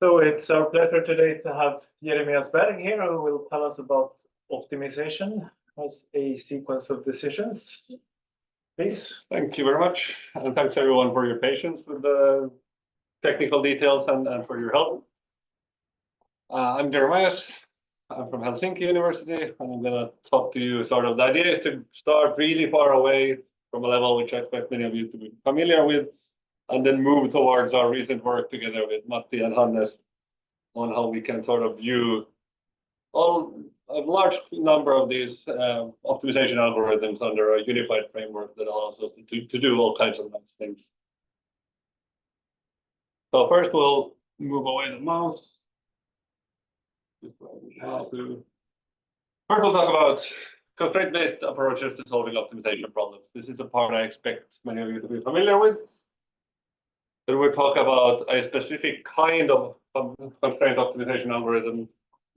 So it's our pleasure today to have Jeremias Berg here, who will tell us about optimization as a sequence of decisions. Please. Thank you very much. And thanks everyone for your patience with the technical details and for your help. I'm Jeremias. I'm from Helsinki University, and I'm going to talk to you. Sort of the idea is to start really far away from a level which I expect many of you to be familiar with, and then move towards our recent work together with Matti and Hannes on how we can sort of view a large number of these optimization algorithms under a unified framework that allows us to do all kinds of nice things. So first we'll move away the mouse. First we'll talk about constraint-based approaches to solving optimization problems. This is the part I expect many of you to be familiar with. Then we'll talk about a specific kind of constraint optimization algorithm,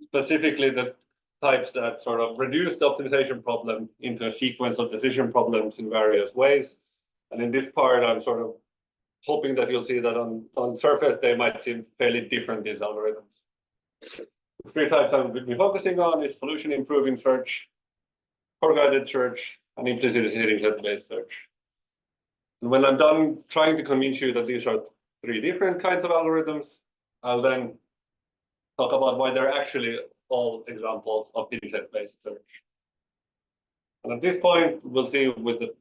specifically the types that sort of reduce the optimization problem into a sequence of decision problems in various ways. And in this part, I'm sort of hoping that you'll see that on surface, they might seem fairly different, these algorithms. The three types I will be focusing on is solution improving search, core-guided search, and implicit hidden set-based search. And when I'm done trying to convince you that these are three different kinds of algorithms, I'll then talk about why they're actually all examples of hidden set-based search. And at this point, we'll see with the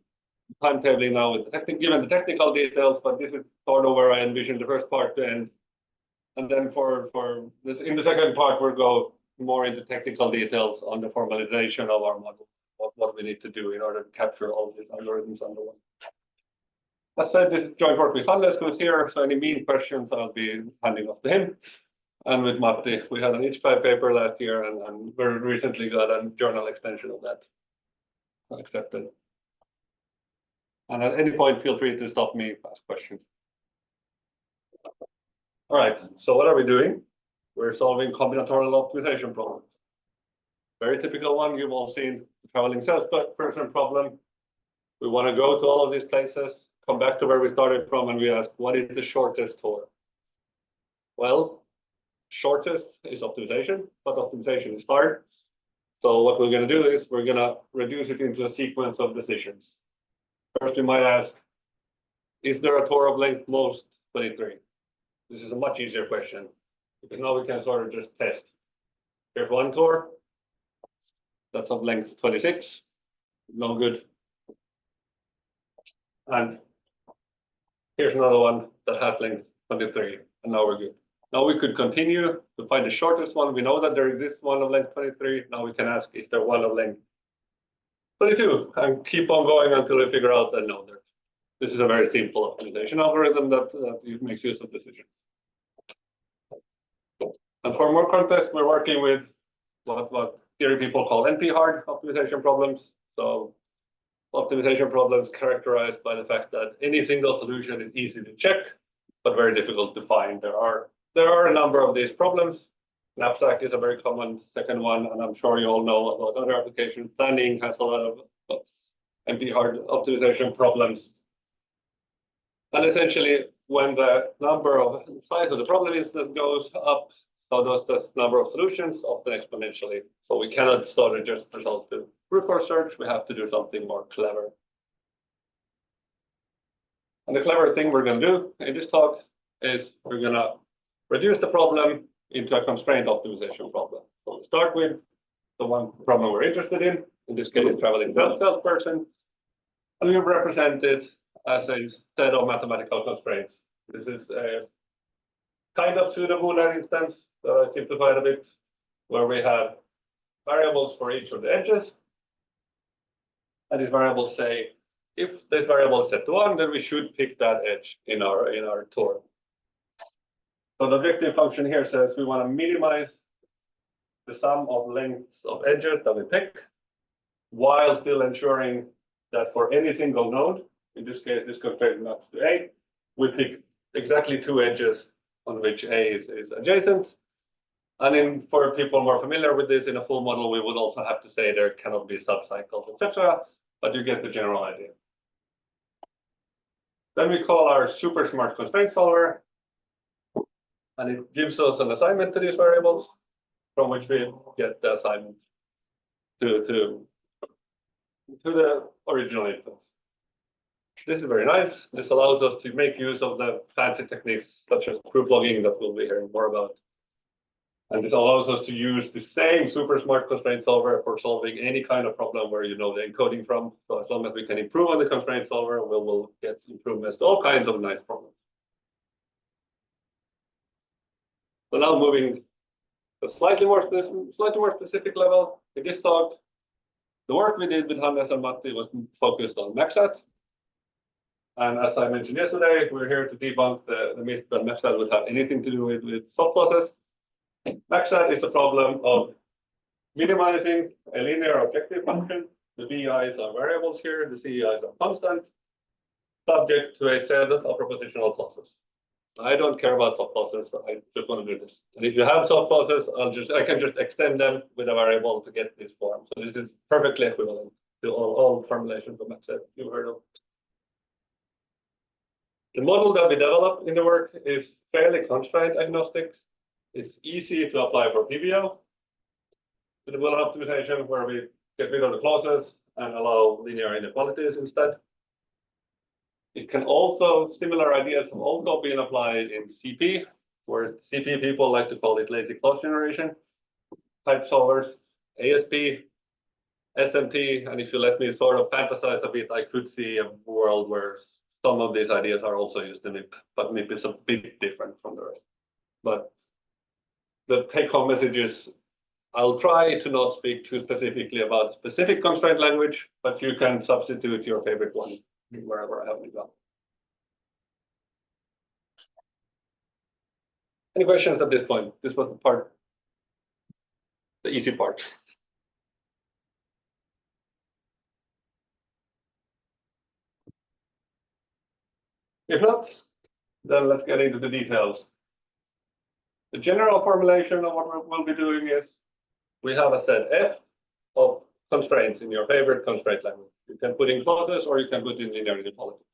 timetabling now, with the given the technical details, but this is sort of where I envision the first part to end. And then for this, in the second part, we'll go more into technical details on the formalization of our model, what we need to do in order to capture all these algorithms under one. As said, this is joint work with Hannes, who's here, so any mean questions I'll be handing off to him. And with Matti, we had an InchPy paper last year, and very recently got a journal extension of that accepted. And at any point, feel free to stop me, ask questions. All right, so what are we doing? We're solving combinatorial optimization problems. Very typical one, you've all seen the traveling salesperson problem. We want to go to all of these places, come back to where we started from, and we ask, what is the shortest tour? Well, shortest is optimization, but optimization is hard. So what we're going to do is we're going to reduce it into a sequence of decisions. First, we might ask, is there a tour of length most 23? This is a much easier question, because now we can sort of just test. Here's one tour. That's of length 26. No good. And here's another one that has length 23, and now we're good. Now we could continue to find the shortest one. We know that there exists one of length 23. Now we can ask, is there one of length 22? And keep on going until we figure out that no, this is a very simple optimization algorithm that makes use of decisions. And for more context, we're working with what theory people call NP-hard optimization problems. So optimization problems characterized by the fact that any single solution is easy to check, but very difficult to find. There are a number of these problems. Knapsack is a very common second one, and I'm sure you all know about other applications. Planning has a lot of NP-hard optimization problems. And essentially, when the size of the problem instance goes up, so does the number of solutions, often exponentially. So we cannot start just result to brute force search. We have to do something more clever. And the clever thing we're going to do in this talk is we're going to reduce the problem into a constraint optimization problem. So we start with the one problem we're interested in this case, traveling salesperson, and we represent it as a set of mathematical constraints. This is a kind of pseudo-Boolean instance that I simplified a bit, where we have variables for each of the edges. And these variables say, if this variable is set to 1, then we should pick that edge in our tour. So the objective function here says we want to minimize the sum of lengths of edges that we pick, while still ensuring that for any single node, in this case, this constraint maps to A, we pick exactly 2 edges on which A is adjacent. And for people more familiar with this, in a full model, we would also have to say there cannot be subcycles, etc. But you get the general idea. Then we call our super smart constraint solver. And it gives us an assignment to these variables from which we get the assignment to the original instance. This is very nice. This allows us to make use of the fancy techniques such as proof logging that we'll be hearing more about. And this allows us to use the same super smart constraint solver for solving any kind of problem where you know the encoding from. So as long as we can improve on the constraint solver, we'll get improvements to all kinds of nice problems. So now moving to a slightly more specific level. In this talk, the work we did with Hannes and Matti was focused on MaxSat. And as I mentioned yesterday, we're here to debunk the myth that MaxSat would have anything to do with soft losses. MaxSat is the problem of minimizing a linear objective function. The BIs are variables here, the CEIs are constant, subject to a set of propositional clauses. I don't care about soft clauses, I just want to do this. And if you have soft clauses, I can just extend them with a variable to get this form. So this is perfectly equivalent to all formulations of MaxSat you've heard of. The model that we developed in the work is fairly constraint agnostic. It's easy to apply for PBO. To the Boolean optimization where we get rid of the clauses and allow linear inequalities instead. It can also, similar ideas have also been applied in CP, where CP people like to call it lazy clause generation, type solvers, ASP, SMT, and if you let me sort of fantasize a bit, I could see a world where some of these ideas are also used in MIP, but MIP is a bit different from the rest. But the take-home message is, I'll try to not speak too specifically about specific constraint language, but you can substitute your favorite one wherever I have it gone. Any questions at this point? This was the easy part. If not, then let's get into the details. The general formulation of what we'll be doing is we have a set F of constraints in your favorite constraint language. You can put in clauses or you can put in linear inequalities.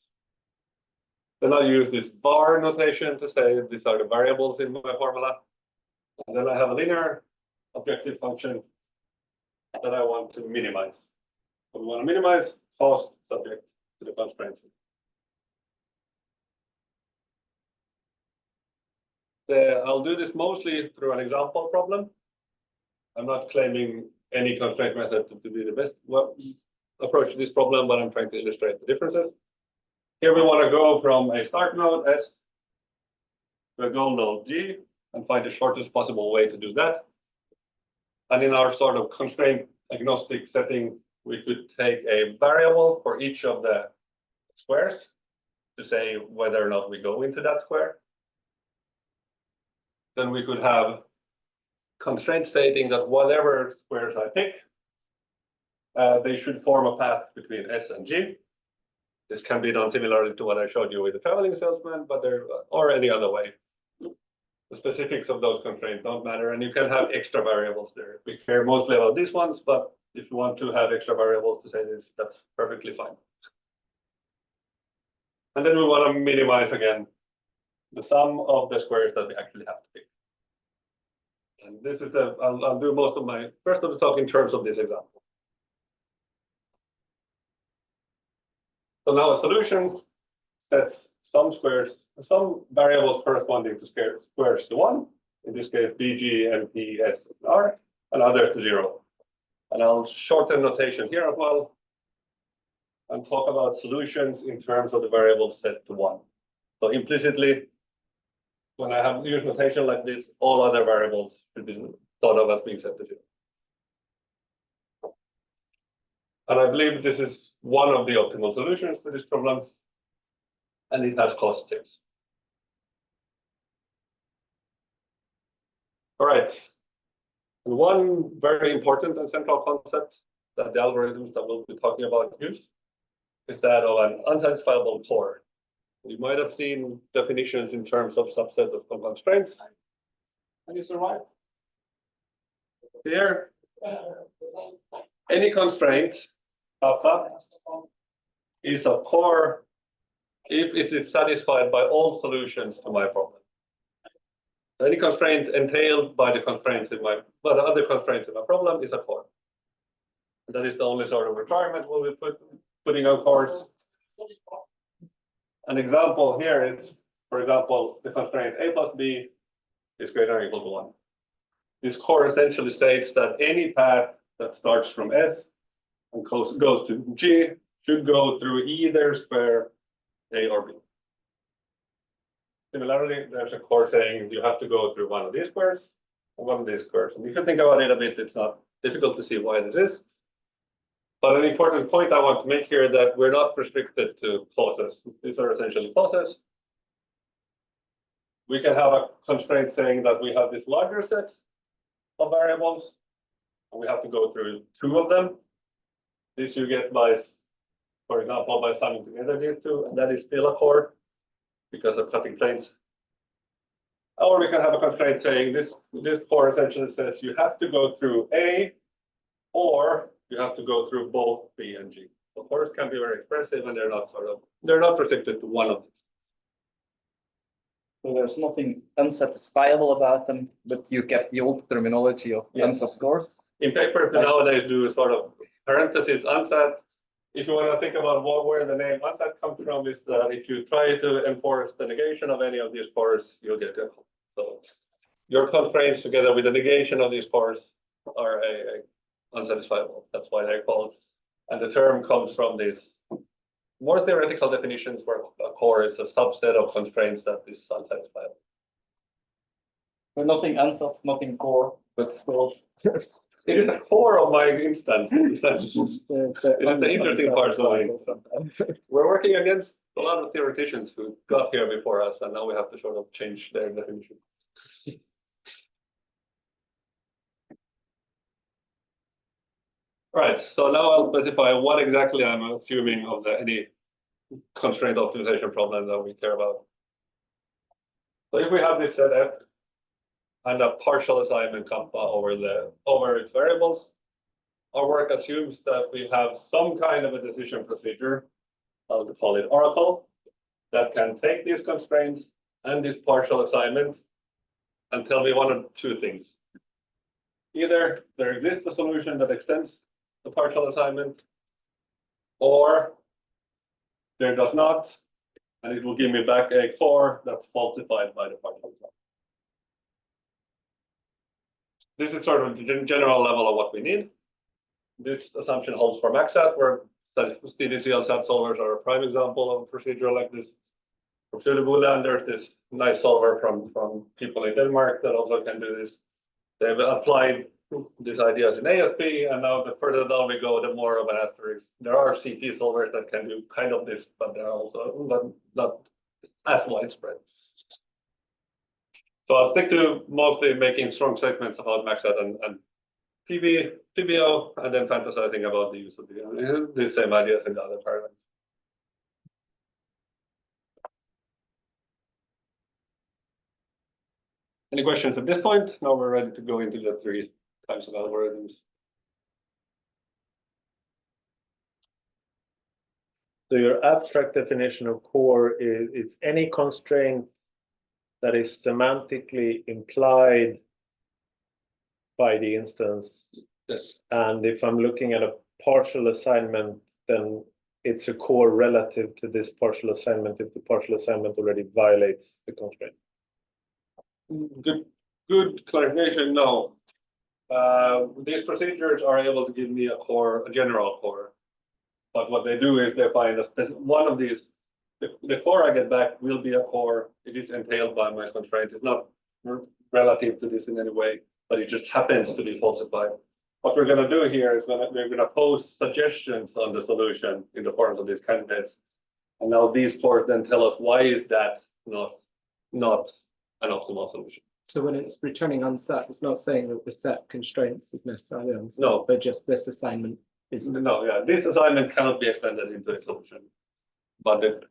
Then I'll use this bar notation to say these are the variables in my formula. And then I have a linear objective function that I want to minimize. So we want to minimize cost subject to the constraints. I'll do this mostly through an example problem. I'm not claiming any constraint method to be the best approach to this problem, but I'm trying to illustrate the differences. Here we want to go from a start node S to a goal node G and find the shortest possible way to do that. And in our sort of constraint agnostic setting, we could take a variable for each of the squares to say whether or not we go into that square. Then we could have constraint stating that whatever squares I pick, they should form a path between S and G. This can be done similarly to what I showed you with the traveling salesman, but or any other way. The specifics of those constraints don't matter, and you can have extra variables there. We care mostly about these ones, but if you want to have extra variables to say this, that's perfectly fine. And then we want to minimize again the sum of the squares that we actually have to pick. And this is I'll do most of my first of the talk in terms of this example. So now a solution sets some variables corresponding to squares to 1, in this case BG, MP, S, and R, and others to 0. And I'll shorten notation here as well and talk about solutions in terms of the variables set to 1. So implicitly, when I have used notation like this, all other variables should be thought of as being set to 0. And I believe this is one of the optimal solutions to this problem, and it has cost tips. All right. And one very important and central concept that the algorithms that we'll be talking about use is that of an unsatisfiable core. You might have seen definitions in terms of subsets of constraints. Can you survive? Here, any constraint is a core if it is satisfied by all solutions to my problem. So any constraint entailed by the constraints in my, by the other constraints in my problem is a core. And that is the only sort of requirement we'll be putting on cores. An example here is, for example, the constraint a plus b is greater or equal to 1. This core essentially states that any path that starts from S and goes to G should go through either square A or B. Similarly, there's a core saying you have to go through one of these squares and one of these squares. And if you think about it a bit, it's not difficult to see why this is. But an important point I want to make here that we're not restricted to clauses. These are essentially clauses. We can have a constraint saying that we have this larger set of variables, and we have to go through 2 of them. This you get by, for example, by summing together these 2, and that is still a core because of cutting planes. Or we can have a constraint saying this core essentially says you have to go through A, or you have to go through both B and G. So cores can be very expressive, and they're not restricted to one of these. So there's nothing unsatisfiable about them, but you kept the old terminology of unset cores. In paper, nowadays do sort of parentheses unset. If you want to think about where the name unset comes from, is that if you try to enforce the negation of any of these cores, you'll get it. So your constraints together with the negation of these cores are unsatisfiable. That's why they're called. And the term comes from these more theoretical definitions where a core is a subset of constraints that is unsatisfiable. So nothing unset, nothing core, but still. It is the core of my instance. It is the interesting part of it. We're working against a lot of theoreticians who got here before us, and now we have to sort of change their definition. Right, so now I'll specify what exactly I'm assuming of any constraint optimization problem that we care about. So if we have this set F and a partial assignment kappa over its variables, our work assumes that we have some kind of a decision procedure, I'll call it Oracle, that can take these constraints and this partial assignment and tell me one of 2 things. Either there exists a solution that extends the partial assignment, or there does not, and it will give me back a core that's falsified by the partial assignment. This is sort of the general level of what we need. This assumption holds for MaxSat, where TDCL SAT solvers are a prime example of a procedure like this. For pseudoboolean, there's this nice solver from people in Denmark that also can do this. They've applied these ideas in ASP, and now the further down we go, the more of an asterisk. There are CP solvers that can do kind of this, but they're also not as widespread. So I'll stick to mostly making strong statements about MaxSat and PBO, and then fantasizing about the use of the same ideas in the other paradigms. Any questions at this point? Now we're ready to go into the 3 types of algorithms. So your abstract definition of core is it's any constraint that is semantically implied by the instance. Yes. And if I'm looking at a partial assignment, then it's a core relative to this partial assignment if the partial assignment already violates the constraint. Good clarification. No. These procedures are able to give me a general core. But what they do is they find one of these, the core I get back will be a core. It is entailed by my constraint. It's not relative to this in any way, but it just happens to be falsified. What we're going to do here is we're going to pose suggestions on the solution in the forms of these candidates. And now these cores then tell us why is that not an optimal solution. So when it's returning unset, it's not saying that the set constraints is necessarily unset, No. but just this assignment is. No, yeah, this assignment cannot be extended into a solution. But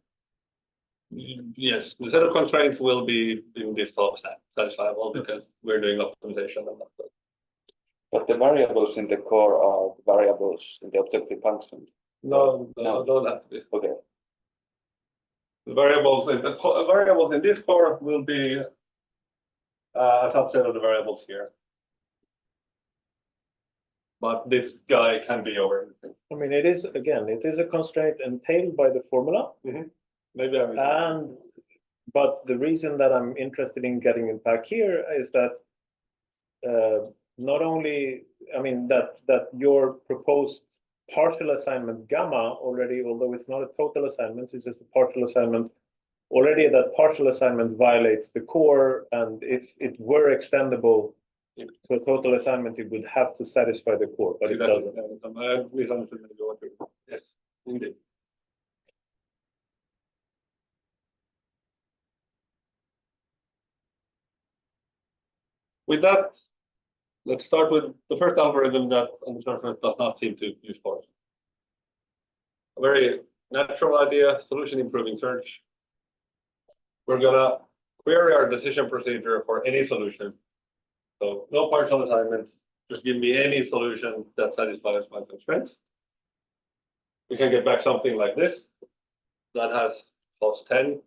yes, the set of constraints will be in this talk satisfiable because we're doing optimization and that. But the variables in the core are the variables in the objective function. No, don't have to be. Okay. The variables in this core will be a subset of the variables here. But this guy can be over everything. I mean, it is, again, it is a constraint entailed by the formula. Maybe I'm But the reason that I'm interested in getting it back here is that not only, I mean, that your proposed partial assignment gamma already, although it's not a total assignment, it's just a partial assignment. Already that partial assignment violates the core, and if it were extendable to a total assignment, it would have to satisfy the core, but it doesn't. Yes, indeed. With that, let's start with the first algorithm that on the surface does not seem to use force. A very natural idea, solution improving search. We're gonna query our decision procedure for any solution. So no partial assignments, just give me any solution that satisfies my constraints. We can get back something like this that has plus 10.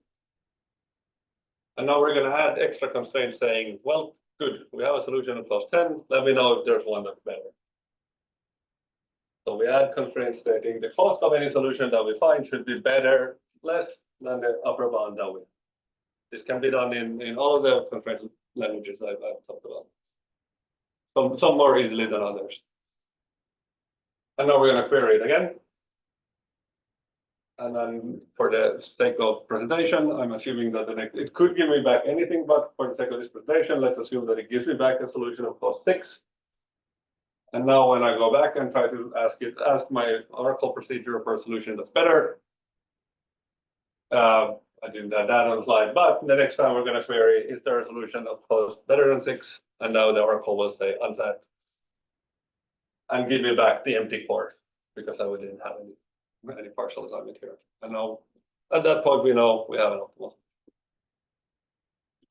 And now we're going to add extra constraints saying, well, good, we have a solution of plus 10. Let me know if there's one that's better. So we add constraints stating the cost of any solution that we find should be better, less than the upper bound that we have. This can be done in all of the constraint languages I've talked about. Some more easily than others. And now we're going to query it again. And then for the sake of presentation, I'm assuming that it could give me back anything, but for the sake of this presentation, let's assume that it gives me back a solution of plus 6. And now when I go back and try to ask my Oracle procedure for a solution that's better, I didn't add that on the slide, but the next time we're going to query, is there a solution of cost better than 6? And now the Oracle will say unset and give me back the empty core because I didn't have any partial assignment here. And now at that point, we know we have an optimal.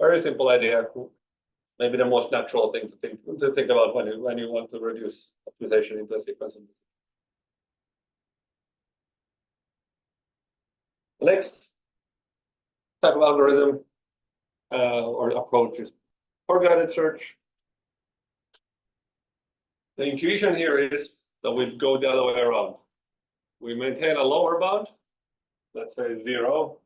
Very simple idea. Maybe the most natural thing to think about when you want to reduce optimization into a sequence. Next type of algorithm or approach is core-guided search. The intuition here is that we go the other way around. We maintain a lower bound, let's say 0.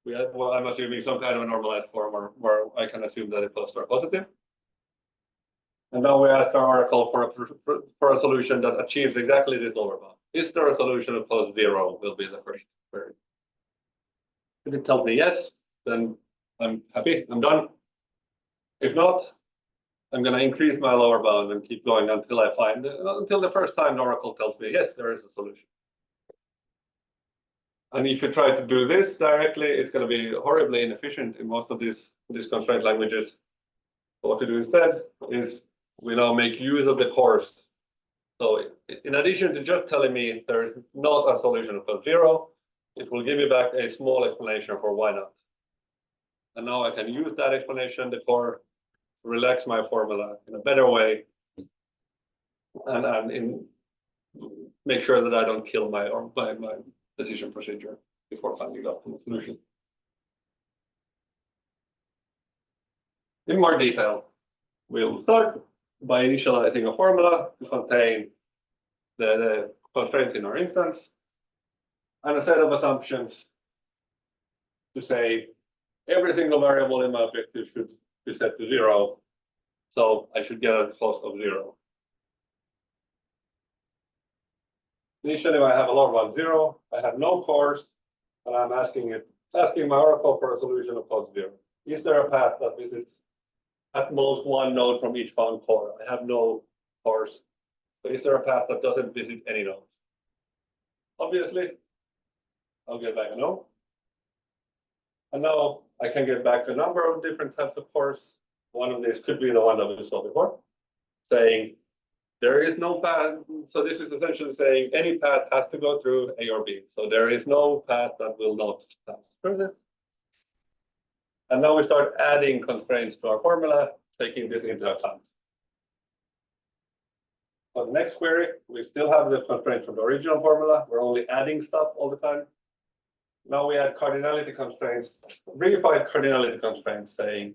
Well, I'm assuming some kind of a normalized form where I can assume that it's close to positive. And now we ask our Oracle for a solution that achieves exactly this lower bound. Is there a solution of plus 0 will be the first query. If it tells me yes, then I'm happy, I'm done. If not, I'm going to increase my lower bound and keep going until I find until the first time the Oracle tells me, yes, there is a solution. And if you try to do this directly, it's going to be horribly inefficient in most of these constraint languages. So what to do instead is we now make use of the cores. So in addition to just telling me there is not a solution of plus 0, it will give me back a small explanation for why not. And now I can use that explanation, the core, relax my formula in a better way, and make sure that I don't kill my decision procedure before finding the optimal solution. In more detail, we'll start by initializing a formula to contain the constraints in our instance and a set of assumptions to say every single variable in my objective should be set to 0. So I should get a cost of 0. Initially, I have a lower bound 0. I have no cores, and I'm asking my Oracle for a solution of plus 0. Is there a path that visits at most one node from each found core? I have no cores. So is there a path that doesn't visit any nodes? Obviously, I'll get back a no. And now I can get back a number of different types of cores. One of these could be the one that we saw before, saying there is no path. So this is essentially saying any path has to go through A or B. So there is no path that will not pass through this. And now we start adding constraints to our formula, taking this into account. For the next query, we still have the constraints from the original formula. We're only adding stuff all the time. Now we add cardinality constraints, reified cardinality constraints saying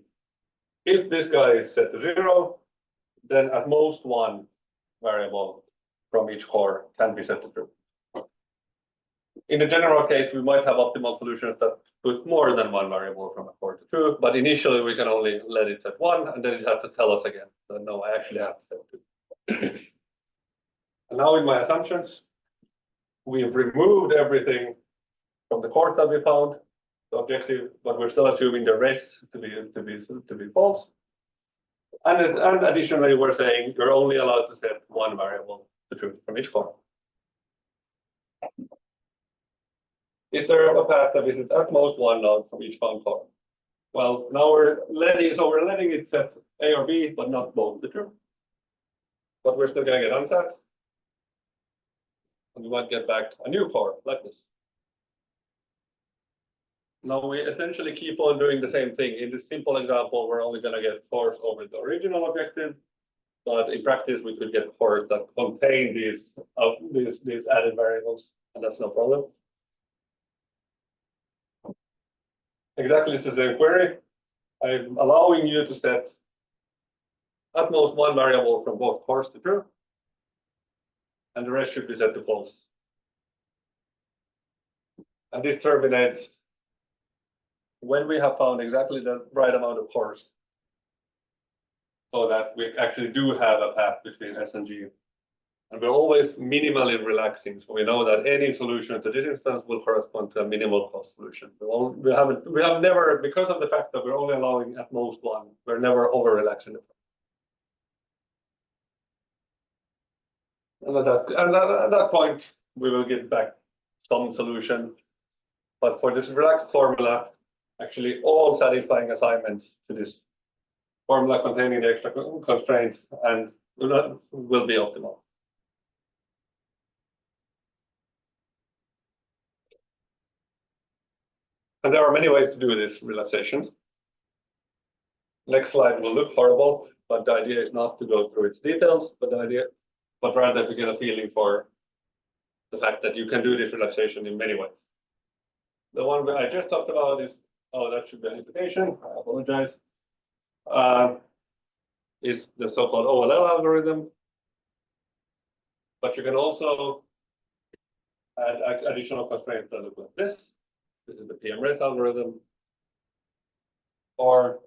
if this guy is set to 0, then at most one variable from each core can be set to true. In the general case, we might have optimal solutions that put more than one variable from a core to true, but initially we can only let it set 1, and then it has to tell us again that no, I actually have to set 2. And now in my assumptions, we've removed everything from the core that we found, the objective, but we're still assuming the rest to be false. And additionally, we're saying you're only allowed to set one variable to true from each core. Is there a path that visits at most one node from each found core? Well, now we're letting it set A or B, but not both to true. But we're still going to get unset. And we might get back a new core like this. Now we essentially keep on doing the same thing. In this simple example, we're only going to get cores over the original objective, but in practice, we could get cores that contain these added variables, and that's no problem. Exactly the same query. I'm allowing you to set at most one variable from both cores to true, and the rest should be set to false. And this terminates when we have found exactly the right amount of cores, so that we actually do have a path between S and G. And we're always minimally relaxing, so we know that any solution to this instance will correspond to a minimal cost solution. We have never, because of the fact that we're only allowing at most one, we're never over relaxing it. And at that point, we will get back some solution. But for this relaxed formula, actually all satisfying assignments to this formula containing the extra constraints and will be optimal. And there are many ways to do this relaxation. Next slide will look horrible, but the idea is not to go through its details, but rather to get a feeling for the fact that you can do this relaxation in many ways. The one I just talked about is, oh, that should be an implication. I apologize. Is the so-called OLL algorithm. But you can also add additional constraints that look like this. This is the PMRES algorithm. Or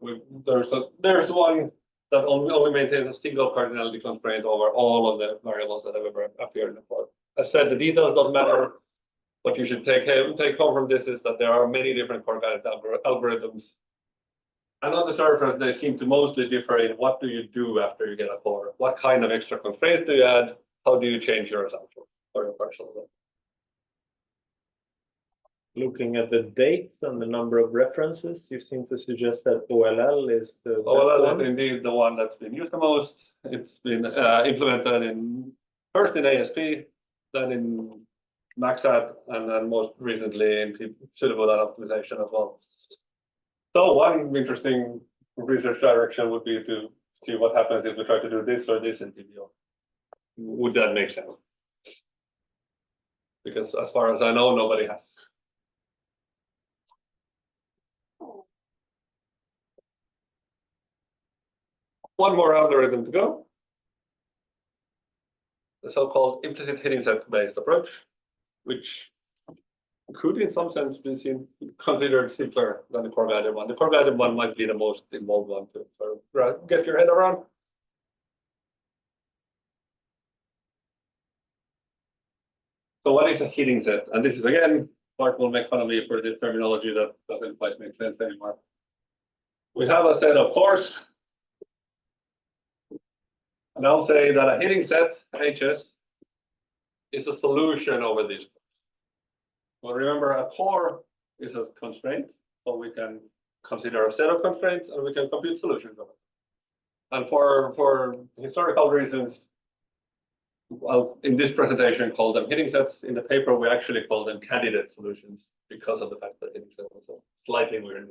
there's one that only maintains a single cardinality constraint over all of the variables that have ever appeared in the code. As said, the details don't matter. What you should take home from this is that there are many different core-guided algorithms. And on the surface, they seem to mostly differ in what do you do after you get a core? What kind of extra constraints do you add? How do you change your assumption or your partial? Looking at the dates and the number of references, you seem to suggest that OLL is the OLL is indeed the one that's been used the most. It's been implemented first in ASP, then in MaxAt, and then most recently in pseudoboolean optimization as well. So one interesting research direction would be to see what happens if we try to do this or this in TBO. Would that make sense? Because as far as I know, nobody has. One more algorithm to go. The so-called implicit hidden set based approach, which could in some sense be considered simpler than the core-guided one. The core-guided one might be the most involved one to sort of get your head around. So what is a hidden set? And this is, again, Mark will make fun of me for this terminology that doesn't quite make sense anymore. We have a set of cores. And I'll say that a hidden set, HS, is a solution over these. Well, remember, a core is a constraint, so we can consider a set of constraints and we can compute solutions of it. And for historical reasons, well, in this presentation, call them hidden sets. In the paper, we actually call them candidate solutions because of the fact that hidden sets are so slightly weird.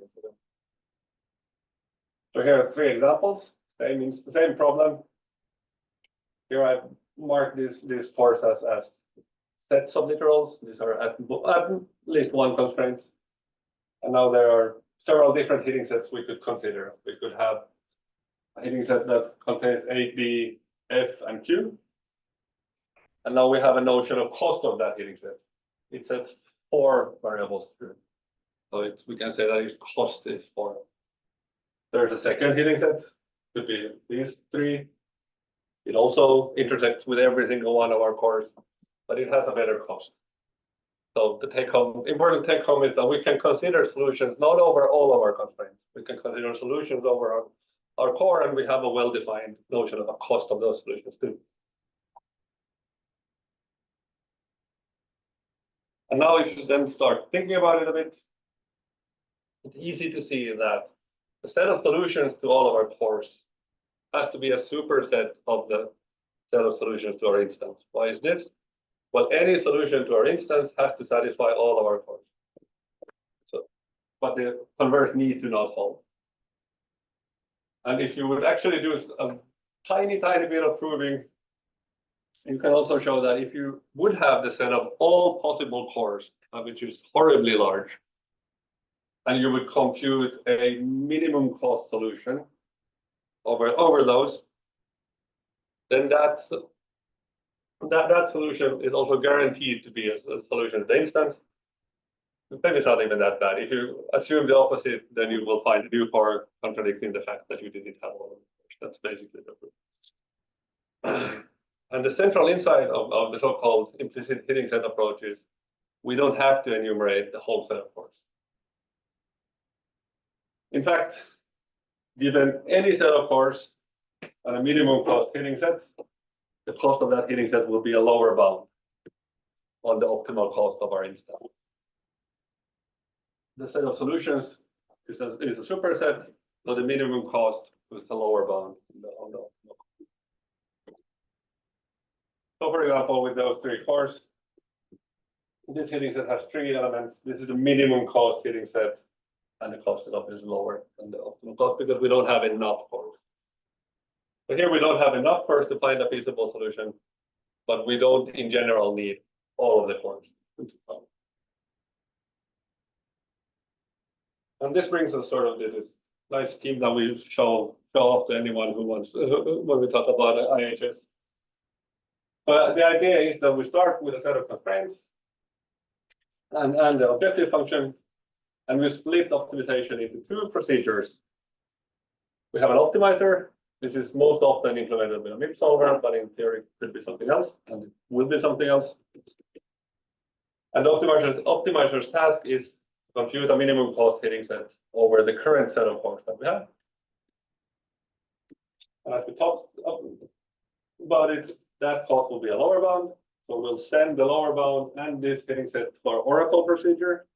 So here are 3 examples. Means the same problem. Here I've marked these cores as sets of literals. These are at least one constraint. And now there are several different hidden sets we could consider. We could have a hitting set that contains A, B, F, and Q. And now we have a notion of cost of that hitting set. It sets 4 variables through. So we can say that its cost is 4. There's a second hitting set, could be these 3. It also intersects with every single one of our cores, but it has a better cost. So the important take home is that we can consider solutions not over all of our constraints. We can consider solutions over our core, and we have a well-defined notion of a cost of those solutions too. And now if you then start thinking about it a bit, it's easy to see that the set of solutions to all of our cores has to be a superset of the set of solutions to our instance. Why is this? Well, any solution to our instance has to satisfy all of our cores. So, but the converse need to not hold. And if you would actually do a tiny bit of proving, you can also show that if you would have the set of all possible cores, which is horribly large, and you would compute a minimum cost solution over those, then that solution is also guaranteed to be a solution to the instance. Maybe it's not even that bad. If you assume the opposite, then you will find a new core contradicting the fact that you didn't have all of them. That's basically the proof. And the central insight of the so-called implicit hitting set approach is we don't have to enumerate the whole set of cores. In fact, given any set of cores and a minimum cost hitting set, the cost of that hitting set will be a lower bound on the optimal cost of our instance. The set of solutions is a superset, so the minimum cost is a lower bound on the optimal cost. So for example, with those 3 cores, this hitting set has 3 elements. This is the minimum cost hitting set, and the cost of it is lower than the optimal cost because we don't have enough cores. So here we don't have enough cores to find a feasible solution, but we don't in general need all of the cores. And this brings us sort of this nice scheme that we show off to anyone who wants when we talk about IHS. But the idea is that we start with a set of constraints and the objective function, and we split optimization into 2 procedures. We have an optimizer. This is most often implemented with a MIP solver, but in theory, it could be something else, and it will be something else. And the optimizer's task is to compute a minimum cost hitting set over the current set of cores that we have. And as we talked about it, that cost will be a lower bound. So we'll send the lower bound and this hitting set to our Oracle procedure.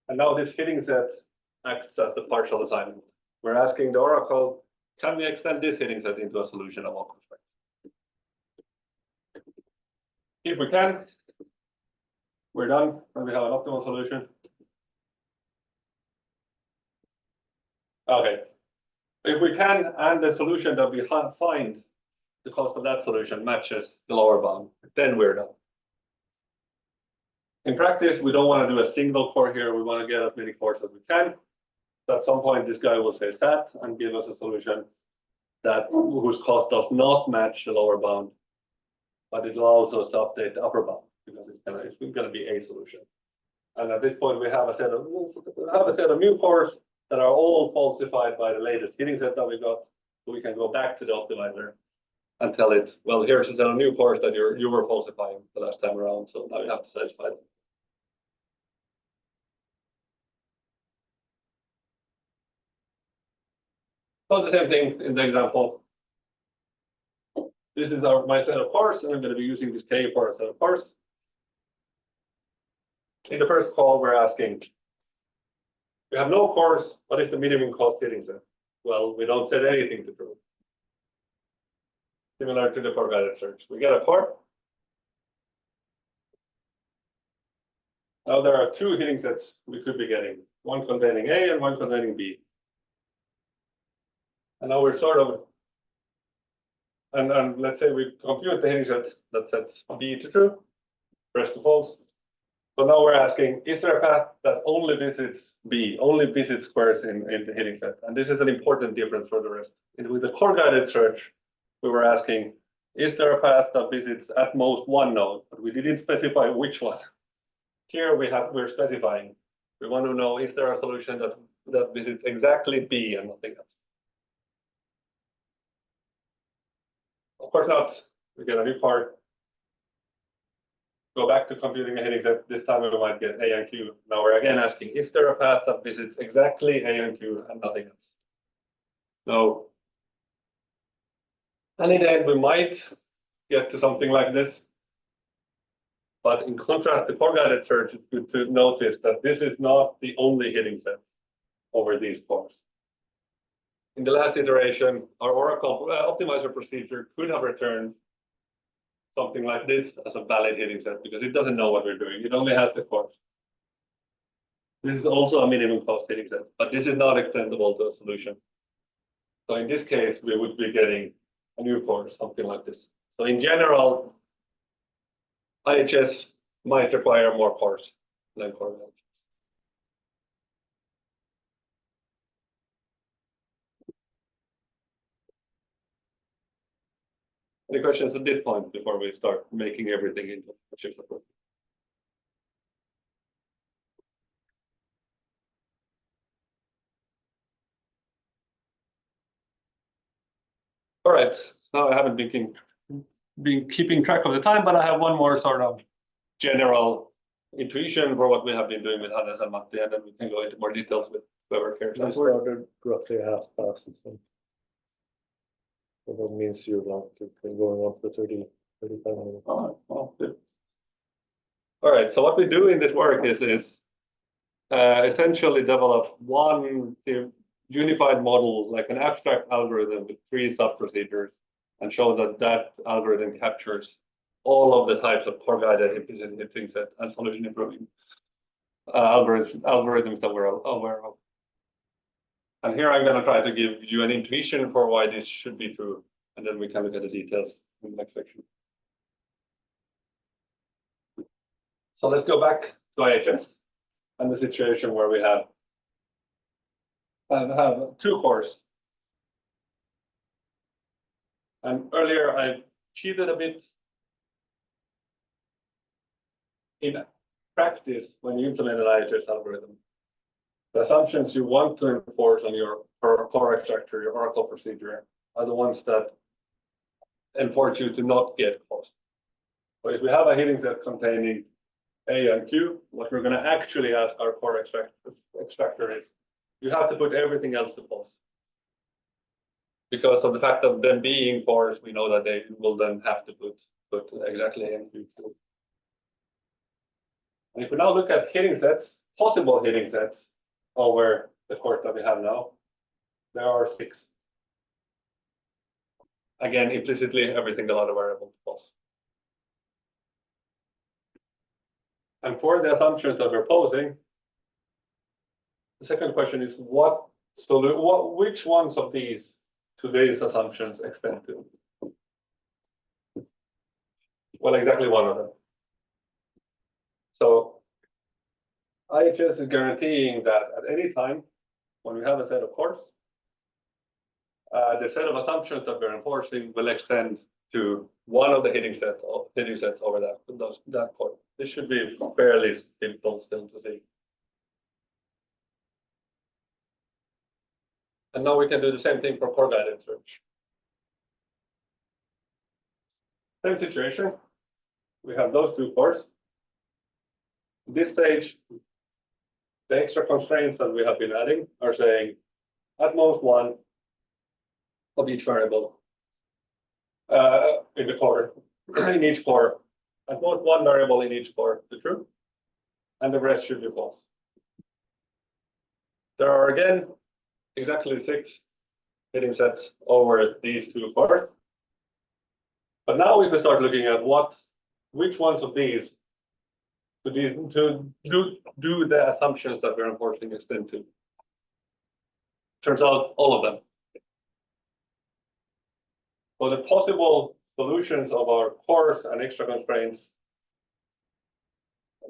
And now this hitting set acts as the partial assignment. We're asking the Oracle, can we extend this hitting set into a solution of all constraints? If we can, we're done, and we have an optimal solution. Okay. If we can, and the solution that we find, the cost of that solution matches the lower bound, then we're done. In practice, we don't want to do a single core here. We want to get as many cores as we can. So at some point, this guy will say stat and give us a solution whose cost does not match the lower bound, but it allows us to update the upper bound because it's going to be a solution. And at this point, we have a set of new cores that are all falsified by the latest hitting set that we got. So we can go back to the optimizer and tell it, well, here's a set of new cores that you were falsifying the last time around. So now you have to satisfy them. So the same thing in the example. This is my set of cores, and I'm going to be using this K for a set of cores. In the first call, we're asking, we have no cores, what is the minimum cost hitting set? Well, we don't set anything to prove. Similar to the core guided search. We get a core. Now there are 2 hitting sets we could be getting, one containing A and one containing B. And now we're sort of, and let's say we compute the hitting set that sets B to true, rest to false. So now we're asking, is there a path that only visits B, only visits squares in the heading set? And this is an important difference for the rest. And with the core guided search, we were asking, is there a path that visits at most one node? But we didn't specify which one. Here we're specifying. We want to know, is there a solution that visits exactly B and nothing else? Of course not. We get a new part. Go back to computing a heading set. This time we might get A and Q. Now we're again asking, is there a path that visits exactly A and Q and nothing else? No. And in the end, we might get to something like this. But in contrast to core guided search, it's good to notice that this is not the only heading set over these cores. In the last iteration, our Oracle optimizer procedure could have returned something like this as a valid heading set because it doesn't know what we're doing. It only has the cores. This is also a minimum cost heading set, but this is not extendable to a solution. So in this case, we would be getting a new core, something like this. So in general, IHS might require more cores than core guided. Any questions at this point before we start making everything into a shift approach? All right, now I haven't been keeping track of the time, but I have one more sort of general intuition for what we have been doing with Hannes and Matti, and then we can go into more details with whoever cares. We started roughly half past. So that means you're been going on for 35 minutes. Oh, well, good. All right, so what we do in this work is essentially develop one unified model, like an abstract algorithm with 3 sub-procedures, and show that that algorithm captures all of the types of core guided implicit heading set and solution improving algorithms that we're aware of. And here I'm going to try to give you an intuition for why this should be true, and then we can look at the details in the next section. So let's go back to IHS and the situation where we have 2 cores. And earlier I cheated a bit. In practice, when you implement an IHS algorithm, the assumptions you want to enforce on your core extractor, your Oracle procedure, are the ones that enforce you to not get cost. So if we have a heading set containing A and Q, what we're going to actually ask our core extractor is, you have to put everything else to false. Because of the fact of them being cores, we know that they will then have to put exactly A and Q. And if we now look at heading sets, possible heading sets over the cores that we have now, there are 6. Again, implicitly, everything allowed a variable to false. And for the assumptions that we're posing, the second question is which ones of these today's assumptions extend to? Well, exactly one of them. So IHS is guaranteeing that at any time when we have a set of cores, the set of assumptions that we're enforcing will extend to one of the heading sets over that core. This should be fairly simple still to see. And now we can do the same thing for core guided search. Same situation. We have those 2 cores. At this stage, the extra constraints that we have been adding are saying at most one of each variable in the core, in each core. At most one variable in each core is true, and the rest should be false. There are again exactly 6 heading sets over these 2 cores. But now if we start looking at which ones of these to do the assumptions that we're enforcing extend to. Turns out all of them. So the possible solutions of our cores and extra constraints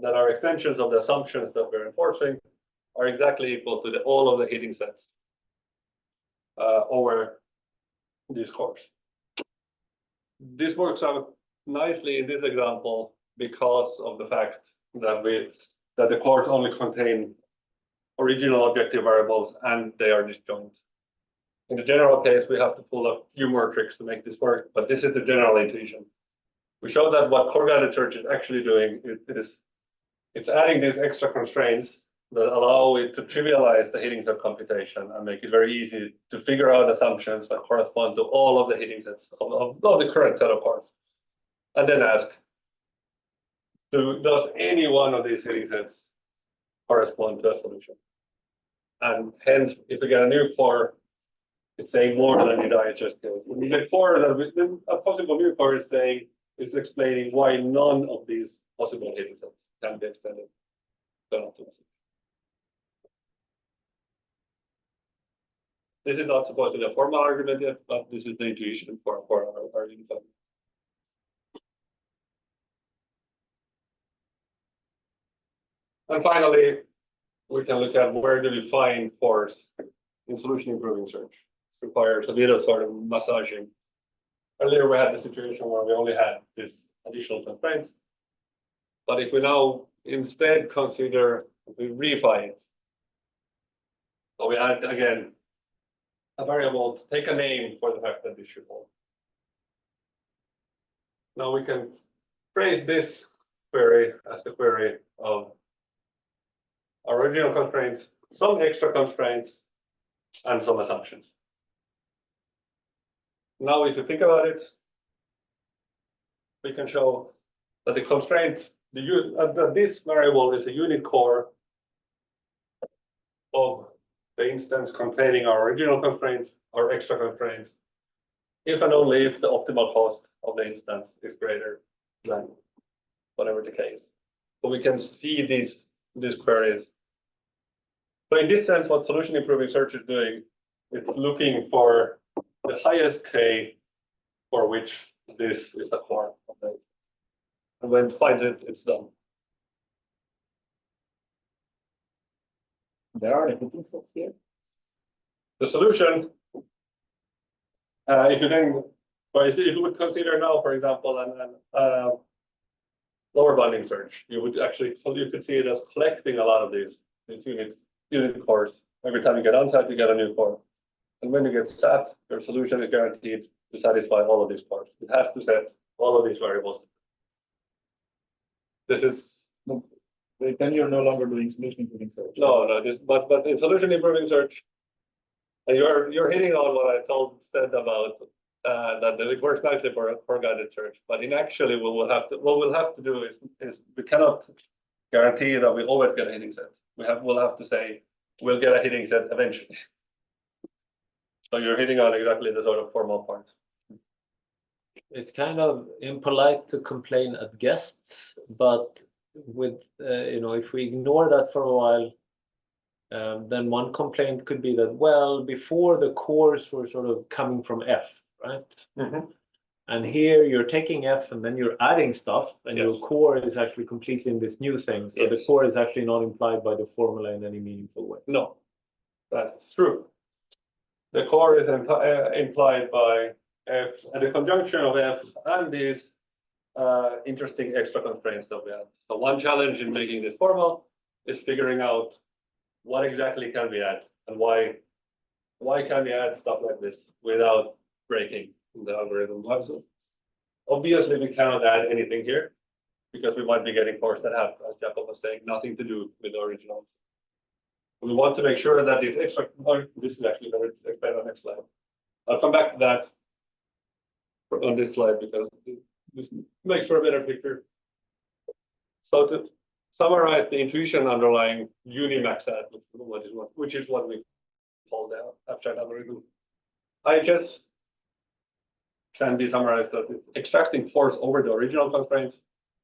that are extensions of the assumptions that we're enforcing are exactly equal to all of the hitting sets over this course. This works out nicely in this example because of the fact that the cores only contain original objective variables and they are disjoint. In the general case, we have to pull a few more tricks to make this work, but this is the general intuition. We show that what core-guided search is actually doing, it's adding these extra constraints that allow it to trivialize the hitting set computation and make it very easy to figure out assumptions that correspond to all of the hitting sets of the current set of cores. And then ask, does any one of these hitting sets correspond to a solution? And hence, if we get a new core, it's saying more than the IHS case. The core that a possible new core is saying, it's explaining why none of these possible hitting sets can be extended to an optimal. This is not supposed to be a formal argument yet, but this is the intuition for our unified. And finally, we can look at where do we find cores in solution improving search. It requires a bit of sort of massaging. Earlier, we had the situation where we only had this additional constraints. But if we now instead consider, we refine it. So we add again a variable to take a name for the fact that this should hold. Now we can phrase this query as the query of original constraints, some extra constraints, and some assumptions. Now, if you think about it, we can show that the constraint, that this variable is a unit core of the instance containing our original constraints or extra constraints, if and only if the optimal cost of the instance is greater than whatever the case. So we can see these queries. So in this sense, what solution improving search is doing, it's looking for the highest K for which this is a core of the instance. And when it finds it, it's done. There are the hitting sets here. The solution, if you then, or if you would consider now, for example, an lower bounding search, you could see it as collecting a lot of these unit cores. Every time you get unsat, you get a new core. And when you get sat, your solution is guaranteed to satisfy all of these cores. It has to set all of these variables. This is Then you're no longer doing solution improving search. but in solution improving search, and you're hitting on what I said about that it works nicely for guided search. But in actually, what we'll have to do is we cannot guarantee that we always get a hitting set. We'll have to say we'll get a hitting set eventually. So you're hitting on exactly the sort of formal part. It's kind of impolite to complain at guests, but with if we ignore that for a while, then one complaint could be that, well, before the cores were sort of coming from F, right? Mm-hmm. And here you're taking F and then you're adding stuff, and Yes. your core is actually completing this new thing. So the Yes. core is actually not implied by the formula in any meaningful way. No, that's true. The core is implied by F, and the conjunction of F and these interesting extra constraints that we have. So one challenge in making this formal is figuring out what exactly can we add and why can we add stuff like this without breaking the algorithm. So obviously, we cannot add anything here because we might be getting cores that have, as Jacob was saying, nothing to do with the original. We want to make sure that these extra, this is actually better to explain on the next slide. I'll come back to that on this slide because this makes for a better picture. So to summarize the intuition underlying Unimax-add, which is what we call the abstract algorithm, IHS can be summarized as extracting force over the original constraints,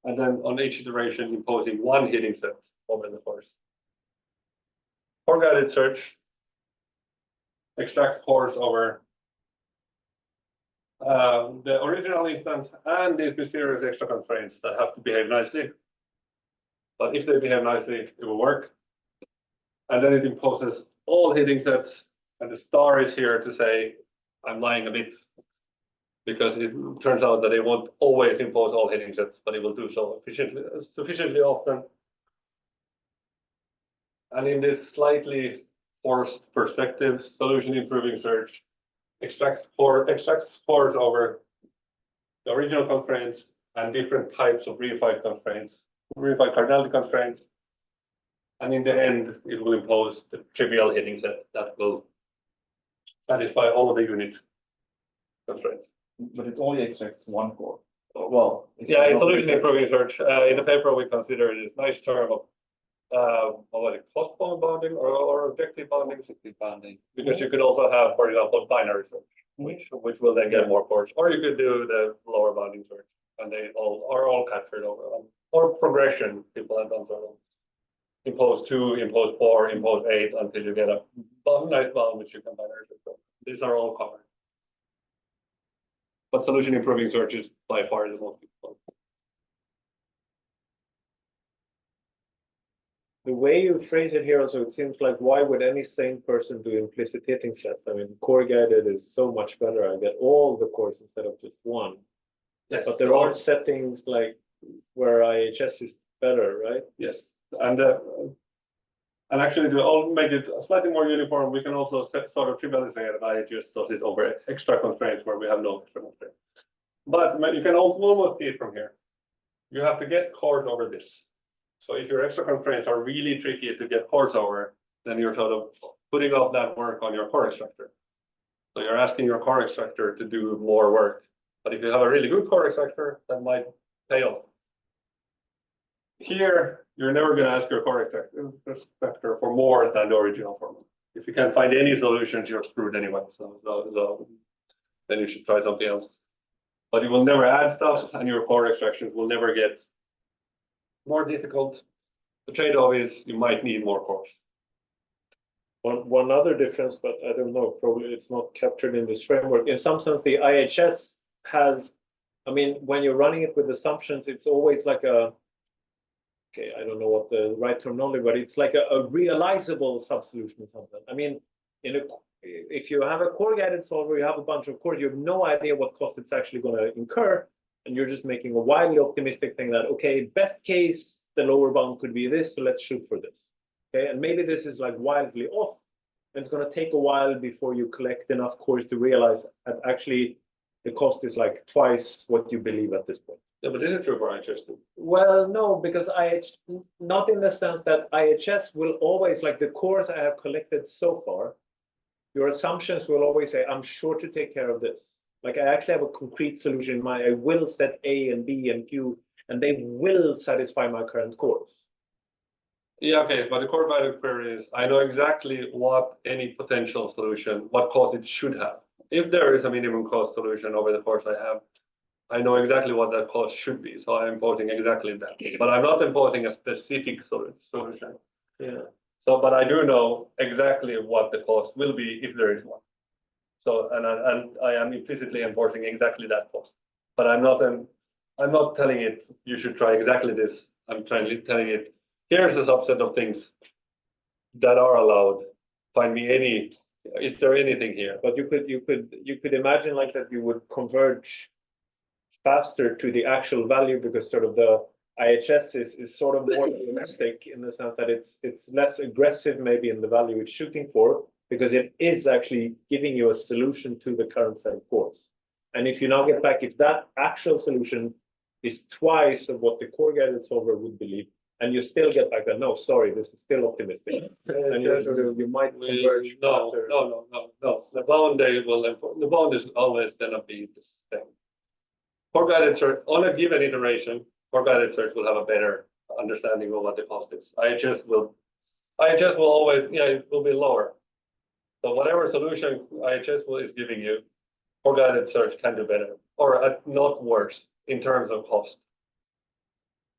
and then on each iteration imposing one hitting set over the force. For guided search, extract force over the original instance and these mysterious extra constraints that have to behave nicely. But if they behave nicely, it will work. And then it imposes all hitting sets, and the star is here to say, I'm lying a bit, because it turns out that it won't always impose all hitting sets, but it will do so sufficiently often. And in this slightly forced perspective, solution improving search extracts scores over the original constraints and different types of reified constraints, reified cardinality constraints. And in the end, it will impose the trivial hitting set that will satisfy all of the unit constraints. But it only extracts one core. Well, Yeah, in solution improving search, in the paper we consider this nice term of cost bounding or objective bounding. Because you could also have, for example, binary search, which will then get more cores, or you could do the lower bounding search, and they are all captured over, or progression. People have done sort of impose 2, impose 4, impose 8 until you get a nice bound which you can binary search. These are all covered. But solution improving search is by far the most important. The way you phrase it here also, it seems like why would any sane person do implicit hitting set? I mean, core guided is so much better. I get all the cores instead of just one. Yes, But there are settings like where IHS is better, right? Yes, and actually to all make it slightly more uniform, we can also sort of trivialize that IHS does it over extra constraints where we have no extra constraints. But you can almost see it from here. You have to get cores over this. So if your extra constraints are really tricky to get cores over, then you're sort of putting off that work on your core extractor. So you're asking your core extractor to do more work. But if you have a really good core extractor, that might pay off. Here, you're never going to ask your core extractor for more than the original formula. If you can't find any solutions, you're screwed anyway. So then you should try something else. But you will never add stuff, and your core extractions will never get more difficult. The trade-off is you might need more cores. One other difference, but I don't know, probably it's not captured in this framework. In some sense, the IHS has, I mean, when you're running it with assumptions, it's always like a, okay, I don't know what the right terminology, but it's like a realizable subsolution or something. I mean, if you have a core guided solver, you have a bunch of cores, you have no idea what cost it's actually going to incur, and you're just making a wildly optimistic thing that, okay, best case, the lower bound could be this, so let's shoot for this. Okay, and maybe this is like wildly off, and it's going to take a while before you collect enough cores to realize that actually the cost is like twice what you believe at this point. Yeah, but this is true for IHS too. Well, no, because not in the sense that IHS will always, like the cores I have collected so far, your assumptions will always say, I'm sure to take care of this. Like I actually have a concrete solution in mind. I will set A and B and Q, and they will satisfy my current cores. Yeah, okay, but the core value query is, I know exactly what any potential solution, what cost it should have. If there is a minimum cost solution over the course I have, I know exactly what that cost should be. So I'm imposing exactly that. But I'm not imposing a specific solution. Yeah. So, but I do know exactly what the cost will be if there is one. So, and I am implicitly enforcing exactly that cost. But I'm not telling it you should try exactly this. I'm telling it, here's a subset of things that are allowed. Find me any. Is there anything here? But you could imagine like that you would converge faster to the actual value because sort of the IHS is sort of more domestic in the sense that it's less aggressive maybe in the value it's shooting for, because it is actually giving you a solution to the current set of cores. And if you now get back, if that actual solution is twice of what the core guided solver would believe, and you still get back that, no, sorry, this is still optimistic. And you might converge. No. The bound is always gonna be the same. Core guided search on a given iteration, core guided search will have a better understanding of what the cost is. IHS will always, it will be lower. So whatever solution IHS is giving you, core guided search can do better, or not worse in terms of cost.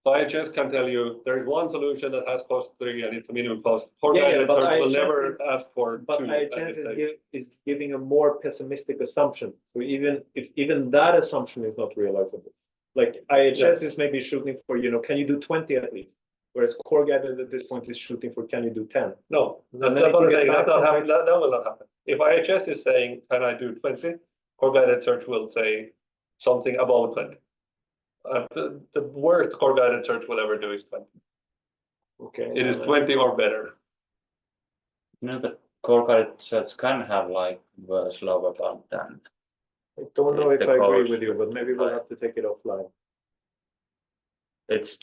So IHS can tell you there is one solution that has cost 3 and it's a minimum cost. Core guided search will never ask for 2. But IHS is giving a more pessimistic assumption. So even if that assumption is not realizable, like IHS is maybe shooting for, can you do 20 at least? Whereas core guided at this point is shooting for can you do 10? No, then that's if not you the get thing. back That's not from happen. That will not happen. If IHS is saying, can I do 20? Core guided search will say something above 20. The worst core guided search will ever do is 20. Okay. It is 20 or better. The core guided search can have like a slower bound than. I don't know if The I agree cores with you, but maybe we'll like- have to take it offline. It's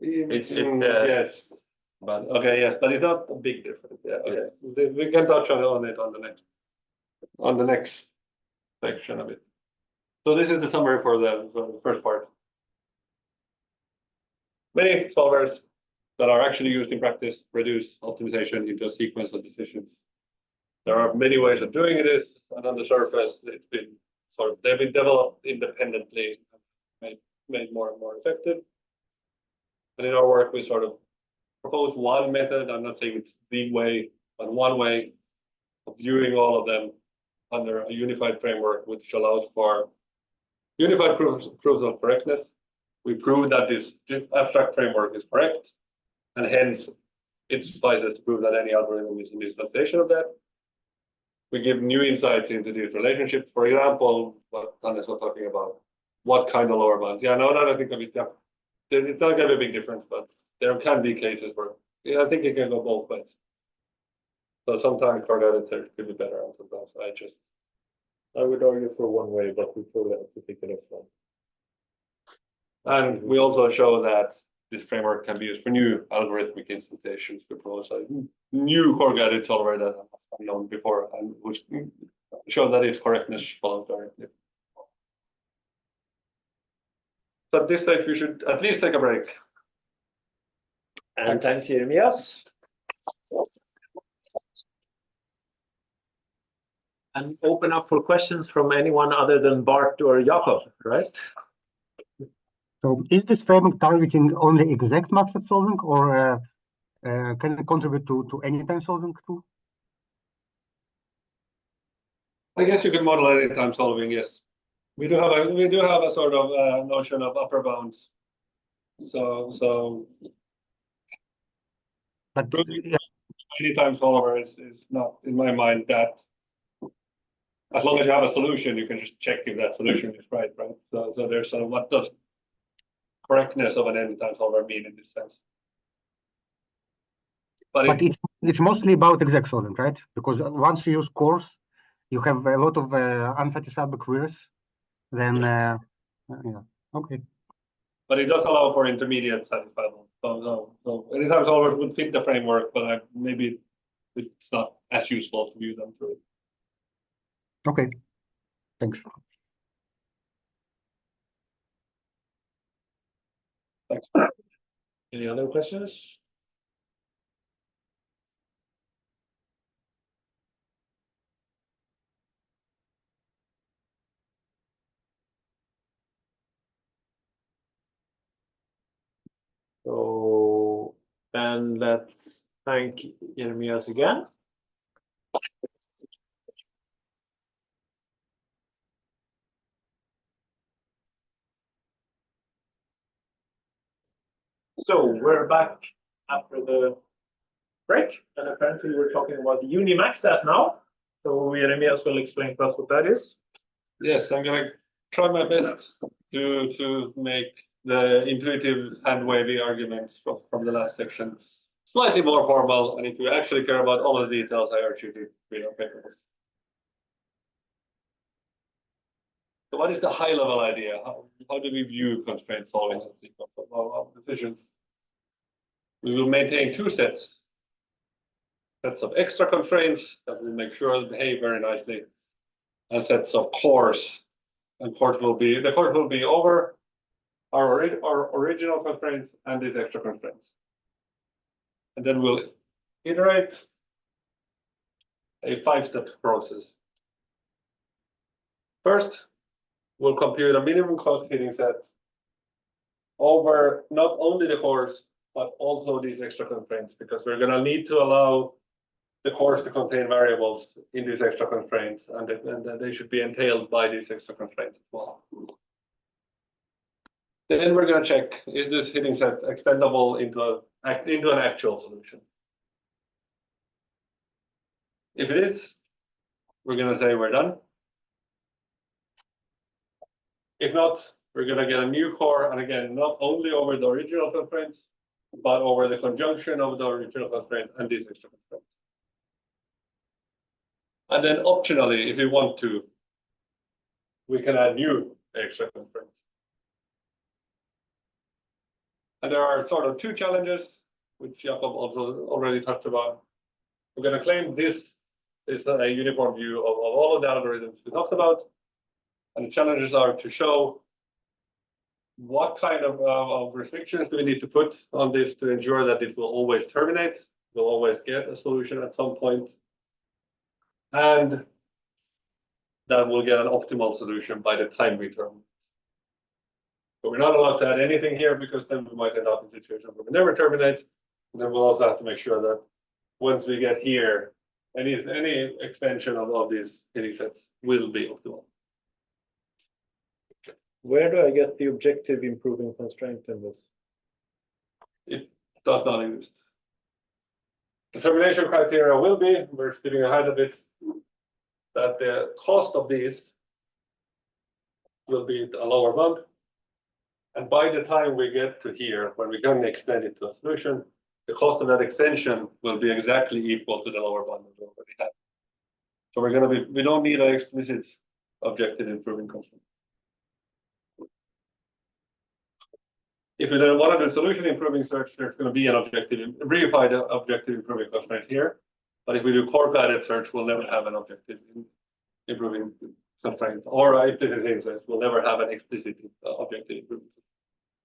Yes. but Okay, yes, but it's not a big difference. Yeah, okay. We can touch on it on the next section of it. So this is the summary for the first part. Many solvers that are actually used in practice reduce optimization into a sequence of decisions. There are many ways of doing this, and on the surface, it's been they've been developed independently, made more and more effective. And in our work, we sort of propose one method. I'm not saying it's the way, but one way of viewing all of them under a unified framework, which allows for unified proofs of correctness. We prove that this abstract framework is correct, and hence it suffices to prove that any algorithm is an instantiation of that. We give new insights into these relationships. For example, what Hannes was talking about, what kind of lower bounds? Yeah, no, I think of it. Yeah, it's not going to be a big difference, but there can be cases where I think it can go both ways. So sometimes core guided search could be better, and sometimes I would argue for one way, but we probably have to take it offline. And we also show that this framework can be used for new algorithmic instantiations. We propose a new core guided solver that I've known before, and which show that its correctness follows directly. So at this stage, we should at least take a break. And thank you, Jeremias. And open up for questions from anyone other than Bart or Jakob, right? So is this framework targeting only exact maxed solving, or can it contribute to anytime solving too? I guess you could model anytime solving. Yes, we do have a sort of notion of upper bounds. So But yeah, anytime solver is not, in my mind, that as long as you have a solution, you can just check if that solution is right? So there's sort of what does correctness of an anytime solver mean in this sense? But it's mostly about exact solving, right? Because once you use cores, you have a lot of unsatisfiable queries. Then yeah, okay. But it does allow for intermediate satisfiable. So anytime solvers would fit the framework, but maybe it's not as useful to view them through it. Okay, thanks. Thanks. Any other questions? So then let's thank Jeremias again. So we're back after the break, and apparently we're talking about Unimax now. So Jeremias will explain to us what that is. Yes, I'm gonna try my best to make the intuitive hand-wavy arguments from the last section slightly more formal. And if you actually care about all the details, I urge you to read our paper. So what is the high-level idea? How do we view constraint solving as a sequence of decisions? We will maintain two sets of extra constraints that will make sure they behave very nicely, and sets of cores. And the course will be over our original constraints and these extra constraints. And then we'll iterate a 5-step process. First, we'll compute a minimum cost fitting set over not only the course, but also these extra constraints, because we're going to need to allow the course to contain variables in these extra constraints, and they should be entailed by these extra constraints as well. Then we're going to check, is this hitting set extendable into an actual solution? If it is, we're going to say we're done. If not, we're going to get a new core, and again, not only over the original constraints, but over the conjunction of the original constraint and this extra constraint. And then optionally, if we want to, we can add new extra constraints. And there are sort of two challenges, which Jakob also already touched about. We're going to claim this is a uniform view of all of the algorithms we talked about. And the challenges are to show what kind of restrictions do we need to put on this to ensure that it will always terminate, we'll always get a solution at some point, and that we'll get an optimal solution by the time we terminate. But we're not allowed to add anything here because then we might end up in a situation where we never terminate. And then we'll also have to make sure that once we get here, any extension of these hitting sets will be optimal. Where do I get the objective improving constraint in this? It does not exist. The termination criteria will be, we're skipping ahead a bit, that the cost of these will be a lower bound. And by the time we get to here, when we can extend it to a solution, the cost of that extension will be exactly equal to the lower bound that we already have. So we're going to be, we don't need an explicit objective improving constraint. If we don't want to do solution improving search, there's going to be an objective, reified objective improving constraint here. But if we do core guided search, we'll never have an objective improving constraint, or implicit instance, we'll never have an explicit objective improving.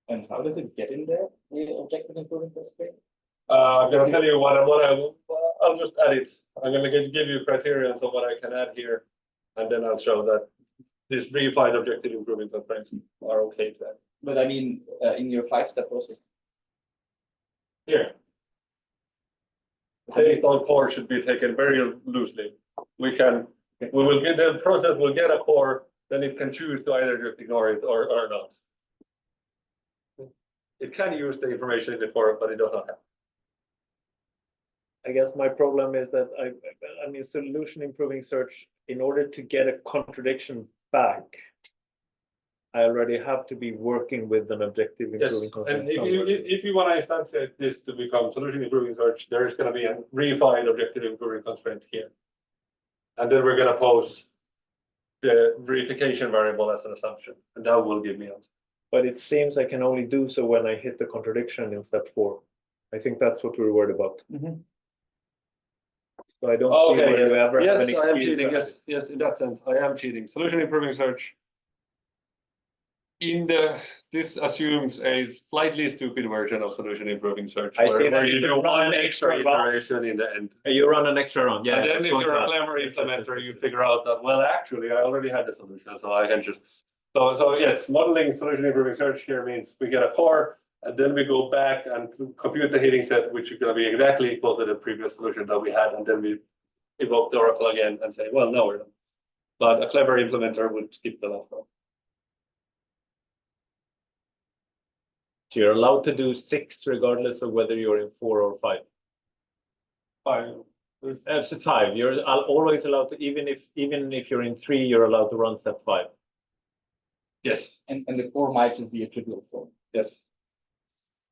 And how does it get in there, the objective improving constraint? I'm going to tell you I'll just add it. I'm going to give you criteria of what I can add here, and then I'll show that these reified objective improving constraints are okay to add. But I mean, in your 5-step process. Here. The on core should be taken very loosely. We will get the process will get a core, then it can choose to either just ignore it or not. It can use the information in the core, but it does not have. I guess my problem is that I mean, solution improving search, in order to get a contradiction back, I already have to be working with an objective improving constraint. And if you want to instantiate this to become solution improving search, there is going to be a reified objective improving constraint here. And then we're going to pose the verification variable as an assumption, and that will give me answer. But it seems I can only do so when I hit the contradiction in step 4. I think that's what we're worried about. Mm-hmm. So I don't see where you ever have an I am excuse. cheating. Yes, in that sense, I am cheating. Solution improving search. This assumes a slightly stupid version of solution improving search, where you do one extra iteration in the end. You run an extra run, yeah. And then if you're a clever implementer, you figure out that, well, actually, I already had the solution, so I can just. So yes, modeling solution improving search here means we get a core, and then we go back and compute the hitting set, which is going to be exactly equal to the previous solution that we had, and then we evoke the oracle again and say, well, no, we're done. But a clever implementer would skip the last one. So you're allowed to do 6 regardless of whether you're in 4 or 5. 5. It's 5. You're always allowed to, even if you're in 3, you're allowed to run step 5. Yes. And the core might just be a trivial form. Yes.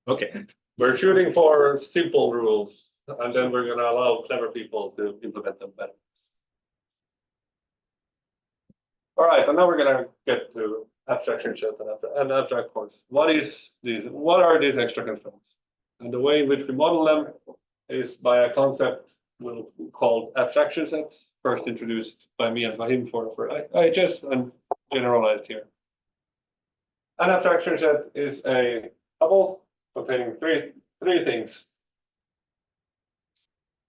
Okay. We're shooting for simple rules, and then we're going to allow clever people to implement them better. All right, and now we're going to get to abstraction set and abstract course. What are these extra constraints? And the way in which we model them is by a concept called abstraction sets, first introduced by me and Fahim for IHS and generalized here. An abstraction set is a tuple containing three things.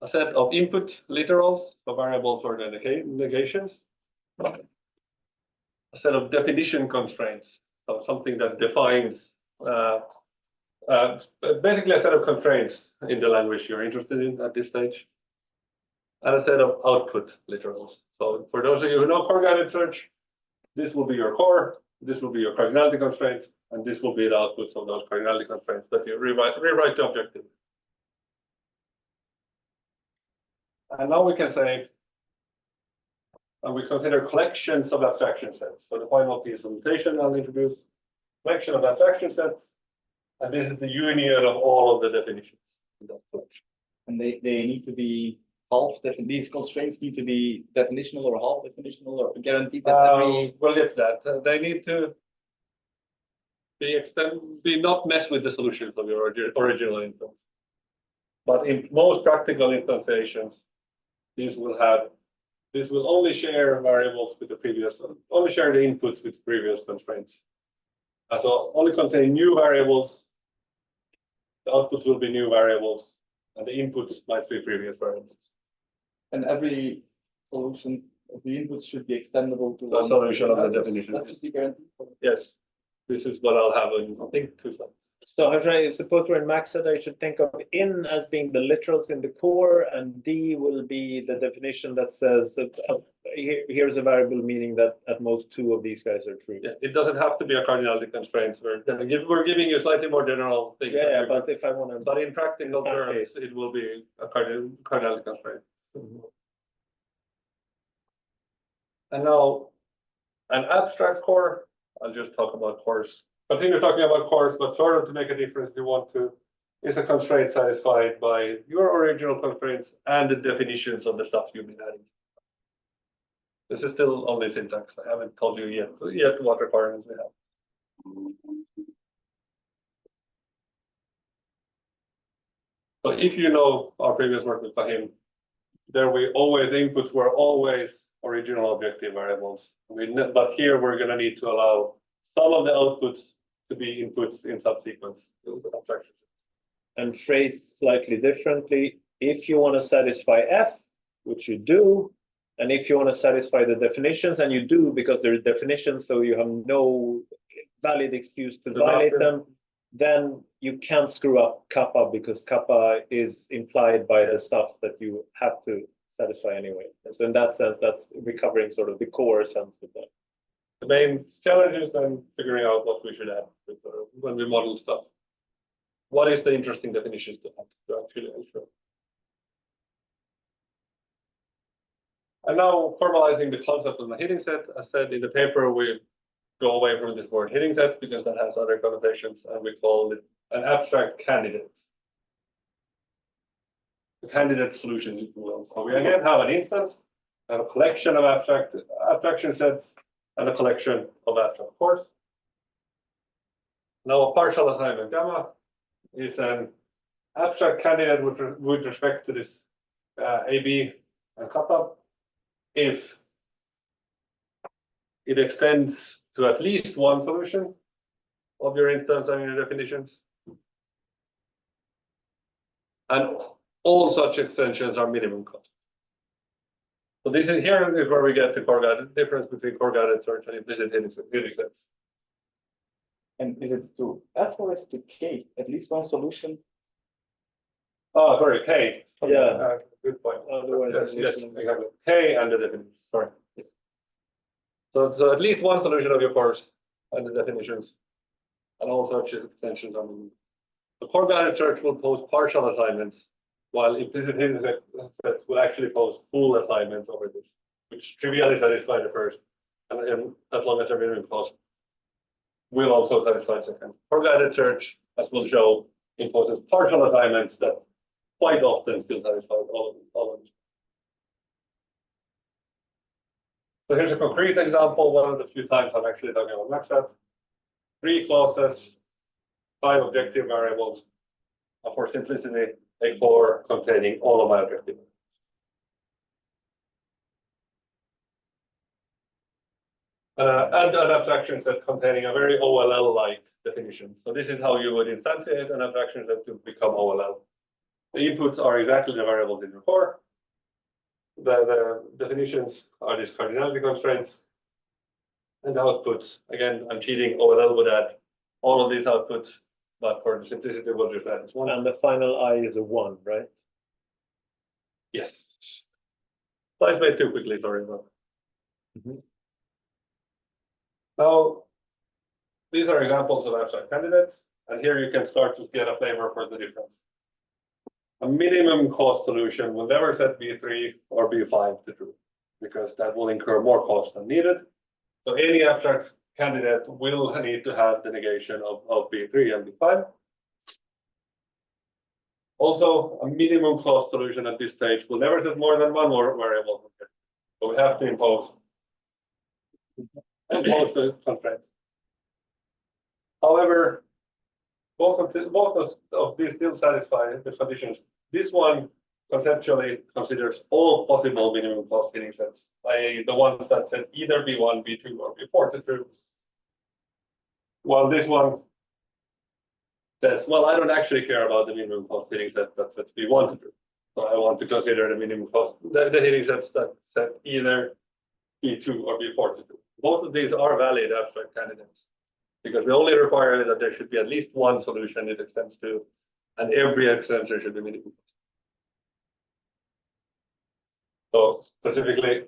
A set of input literals, so variables or the negations. A set of definition constraints, so something that defines, basically a set of constraints in the language you're interested in at this stage. And a set of output literals. So for those of you who know core guided search, this will be your core. This will be your cardinality constraint, and this will be the outputs of those cardinality constraints that you rewrite the objective. And now we can say, and we consider collections of abstraction sets. So the final piece of notation I'll introduce, collection of abstraction sets, and this is the union of all of the definitions in that collection. And they need to be these constraints need to be definitional or half definitional or guaranteed that every. We'll get to that. They need to be not mess with the solutions of your original instance. But in most practical instantiations, these will only share variables with the previous, only share the inputs with previous constraints. So only contain new variables. The outputs will be new variables, and the inputs might be previous variables. And every solution of the inputs should be extendable to The solution of the definition. That should be guaranteed. Yes, this is what I'll have in, I think, 2 slides. So how should I suppose we're in max set, I should think of in as being the literals in the core, and D will be the definition that says that here's a variable meaning that at most 2 of these guys are true. Yeah, it doesn't have to be a cardinality constraint. We're giving you slightly more general things. Yeah, but if I want to. But in practical terms, Okay. it will be a cardinality constraint. And now, an abstract core, I'll just talk about cores. Continue talking about cores, but sort of to make a difference, you want to, is a constraint satisfied by your original constraints and the definitions of the stuff you've been adding. This is still only syntax. I haven't told you yet what requirements we have. So if you know our previous work with Fahim, the inputs were always original objective variables. But here we're going to need to allow some of the outputs to be inputs in subsequence abstractions. And phrased slightly differently, if you want to satisfy F, which you do, and if you want to satisfy the definitions, and you do because there are definitions, so you have no valid excuse to violate them, then you can't screw up kappa because kappa is implied by the stuff that you have to satisfy anyway. So in that sense, that's recovering sort of the core sense of that. The main challenge is then figuring out what we should add when we model stuff. What is the interesting definitions to add to actually ensure? And now formalizing the concept of the hitting set. As said in the paper, we go away from this word hitting set because that has other connotations, and we call it an abstract candidate. The candidate solution, if you will. So we again have an instance, and a collection of abstraction sets, and a collection of abstract cores. Now a partial assignment gamma is an abstract candidate with respect to this AB and kappa if it extends to at least one solution of your instance and your definitions. And all such extensions are minimum cost. So this is here is where we get the core-guided difference between core-guided search and implicit hitting sets. And is it to F or is it to K? At least one solution. Oh, sorry, K. Yeah. Good point. Otherwise, Yes, exactly. K and the definition. Sorry. So at least one solution of your course and the definitions, and all such extensions. I mean, the core-guided search will post partial assignments, while implicit hitting sets will actually post full assignments over this, which trivially satisfy the first, and as long as they're minimum cost, will also satisfy the second. Core-guided search, as we'll show, imposes partial assignments that quite often still satisfy all of them. So here's a concrete example. One of the few times I'm actually talking about MaxSat. 3 clauses, 5 objective variables, and for simplicity, a core containing all of my objective. And an abstraction set containing a very OLL-like definition. So this is how you would instantiate an abstraction set to become OLL. The inputs are exactly the variables in your core. The definitions are these cardinality constraints. And the outputs, again, I'm cheating, OLL would add all of these outputs, but for the simplicity, we'll just add this one. And the final I is a 1, right? Yes. Slides made too quickly, sorry about that. Now, these are examples of abstract candidates, and here you can start to get a flavor for the difference. A minimum cost solution will never set B3 or B5 to true, because that will incur more cost than needed. So any abstract candidate will need to have the negation of B3 and B5. Also, a minimum cost solution at this stage will never set more than one variable. So we have to impose the constraint. However, both of these still satisfy the conditions. This one conceptually considers all possible minimum cost fitting sets, i.e. the ones that set either B1, B2, or B4 to true. While this one says, well, I don't actually care about the minimum cost fitting set that sets B1 to true. So I want to consider the minimum cost, the hitting sets that set either B2 or B4 to true. Both of these are valid abstract candidates, because we only require that there should be at least one solution it extends to, and every extension should be minimum. So specifically,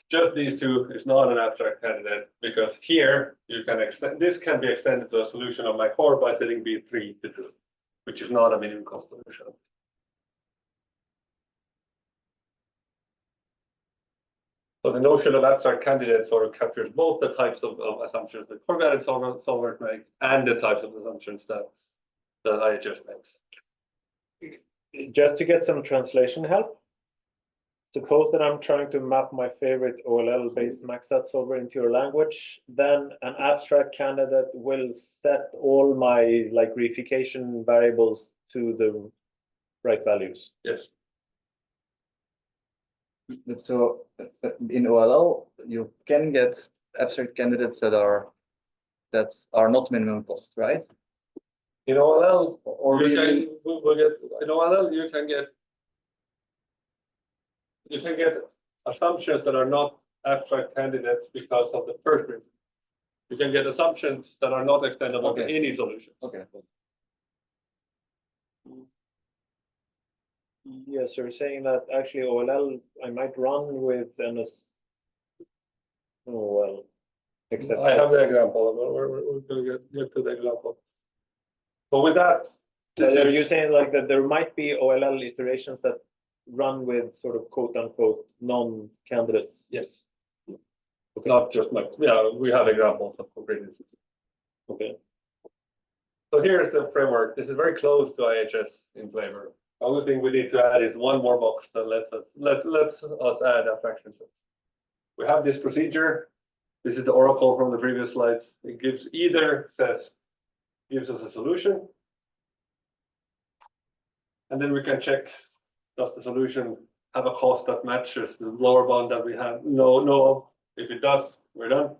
just these two is not an abstract candidate, because here you can extend, this can be extended to a solution of my core by setting B3 to true, which is not a minimum cost solution. So the notion of abstract candidate sort of captures both the types of assumptions that core-guided solvers make and the types of assumptions that IHS makes. Just to get some translation help, suppose that I'm trying to map my favorite OLL-based maxsat solver into your language, then an abstract candidate will set all my reification variables to the right values. Yes. So in OLL, you can get abstract candidates that are not minimum cost, right? In OLL, Or we'll get in OLL you can get assumptions that are not abstract candidates because of the first reason. You can get assumptions that are not extendable to any solution. Okay. Yes, you're saying that actually OLL I might run with except I have the example. We're going to get to the example. But with that, are you saying that there might be OLL iterations that run with sort of quote unquote non-candidates? yes. Not just we have examples of concrete instances. Okay. So here's the framework. This is very close to IHS in flavor. The only thing we need to add is one more box that lets us add abstraction sets. We have this procedure. This is the oracle from the previous slides. It gives us a solution, and then we can check, does the solution have a cost that matches the lower bound that we have? No. If it does, we're done.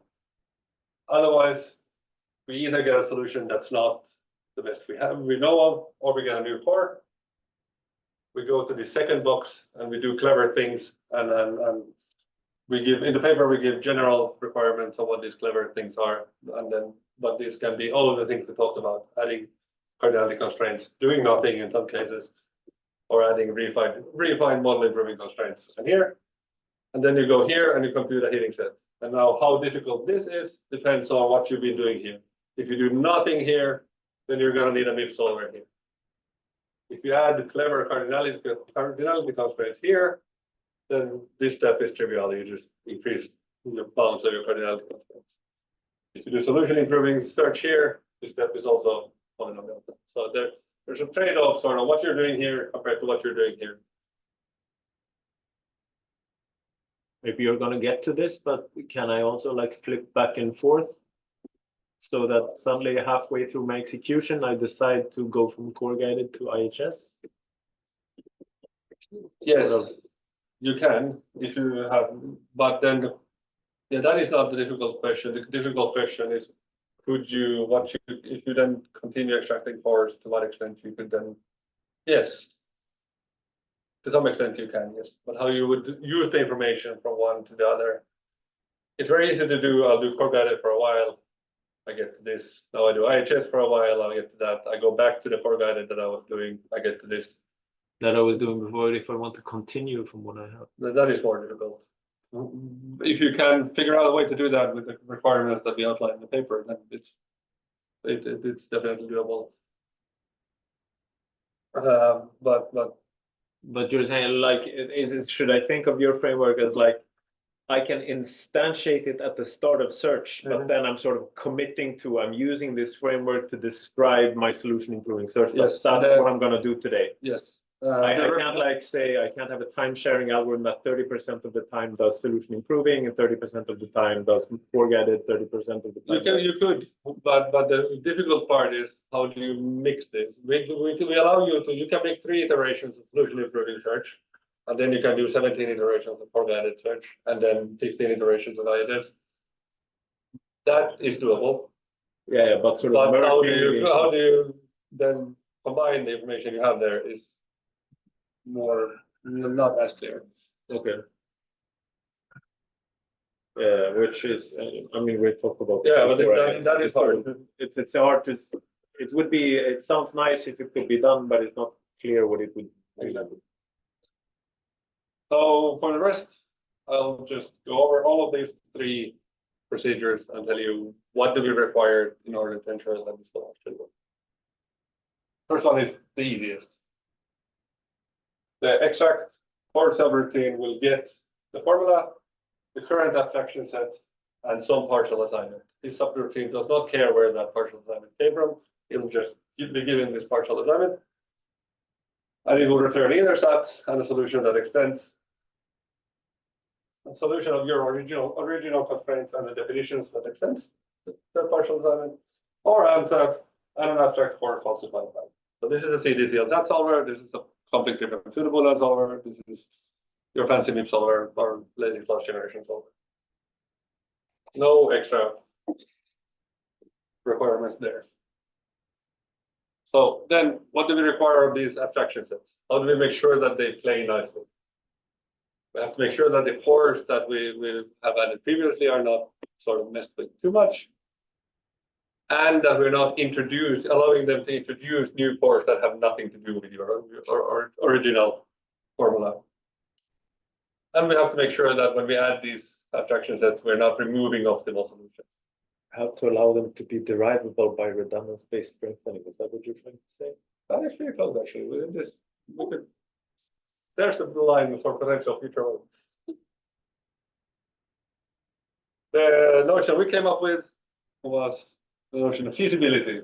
Otherwise, we either get a solution that's not the best we know of, or we get a new core. We go to the second box and we do clever things, and we give in the paper we give general requirements of what these clever things are, and then but this can be all of the things we talked about: adding cardinality constraints, doing nothing in some cases, or adding refined model improving constraints. And then you go here and you compute a hitting set. And now how difficult this is depends on what you've been doing here. If you do nothing here, then you're going to need a MIP solver here. If you add the clever cardinality constraints here, then this step is trivial. You just increase the bounds of your cardinality constraints. If you do solution improving search here, this step is also polynomial. So there's a trade-off sort of what you're doing here compared to what you're doing here. Maybe you're going to get to this, but can I also flip back and forth so that suddenly halfway through my execution, I decide to go from core guided to IHS? Yes, you can if you have, but then that is not the difficult question. The difficult question is, if you then continue extracting cores, to what extent you could then, yes. To some extent you can, yes. But how you would use the information from one to the other. It's very easy to do. I'll do core guided for a while. I get to this. Now I do IHS for a while. I'll get to that. I go back to the core guided that I was doing. I get to this. That I was doing before, if I want to continue from what I have. That is more difficult. If you can figure out a way to do that with the requirements that we outlined in the paper, then it's It's definitely doable. But you're saying like, should I think of your framework as like, I can instantiate it at the start of search, but then I'm sort of committing to, I'm using this framework to describe my solution improving search. Yes, That's what I'm going to do today. yes, I can't like say, I can't have a time sharing algorithm that 30% of the time does solution improving and 30% of the time does forget-it, 30% of the time. you could, but the difficult part is how do you mix this? We allow you to, you can make 3 iterations of solution improving search, and then you can do 17 iterations of forget-it search, and then 15 iterations of IEDs. That is doable. Yeah, but sort of But how do you then combine the information you have there is more not as clear. Okay. Yeah, which is, I mean, we talked about. Yeah, but before, that is hard. It's hard to. It would be. It sounds nice if it could be done, but it's not clear what it would be. So for the rest, I'll just go over all of these 3 procedures and tell you what do we require in order to ensure that this will actually work. First one is the easiest. The extract or subroutine will get the formula, the current abstraction set, and some partial assignment. This subroutine does not care where that partial assignment came from. It will just be given this partial assignment. And it will return either stat and a solution that extends. A solution of your original constraints and the definitions that extends the partial assignment, or ansat and an abstract for falsified value. So this is a CDCL solver. This is a completely different suitable solver. This is your fancy MIP solver or lazy class generation solver. No extra requirements there. So then what do we require of these abstraction sets? How do we make sure that they play nicely? We have to make sure that the pores that we have added previously are not sort of messed with too much. And that we're not allowing them to introduce new pores that have nothing to do with your original formula. And we have to make sure that when we add these abstraction sets, we're not removing optimal solutions. How to allow them to be derivable by redundance-based strengthening? Is that what you're trying to say? That is pretty close, actually. There's a line for potential future work. The notion we came up with was the notion of feasibility.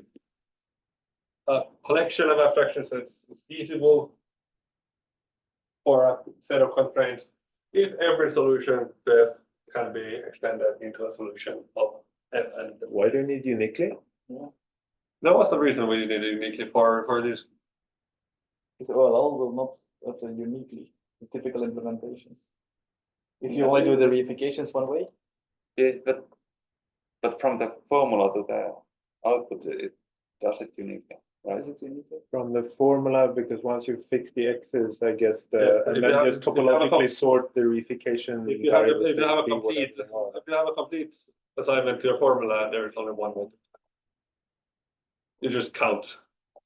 A collection of abstraction sets is feasible for a set of constraints if every solution to F can be extended into a solution of F and F. Why do you need uniquely? Yeah. That was the reason we needed uniquely for this. Because OLL will not utter uniquely the typical implementations. If you only do the reifications one way. Yeah, but from the formula to the output, it does it uniquely, right? Is it uniquely? From the formula, because once you fix the x's, I guess and if then you have- just if you have a topologically sort the reification. If you have variable a to be complete whatever they are. if you have a complete assignment to your formula, there is only one way. You just count.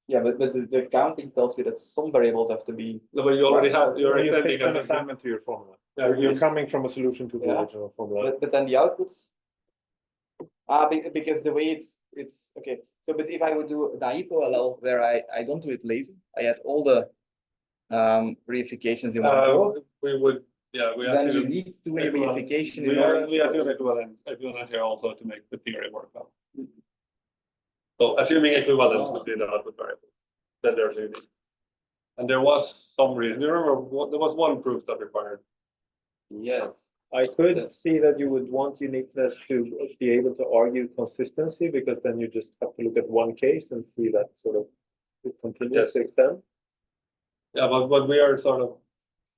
Yeah, but the counting tells you that some variables have to be. No, but you already have You're extending an an assignment to your formula. Yeah, You're yes. coming from a solution to the Yeah. original formula. But then the outputs. Because the way it's okay. So, but if I would do naive OLL where I don't do it lazy, I add all the reifications in one go, we would, yeah, we then you assume need two-way equivalent- reification we in order. assume equivalence here also to make the theory work out. So assuming equivalence would be the output variable, then there's a unique. And there was some reason, you remember, there was one proof that required. Yes. I could see that you would want uniqueness to be able to argue consistency, because then you just have to look at one case and see that sort of it continues Yes. to extend. Yeah, but we are sort of,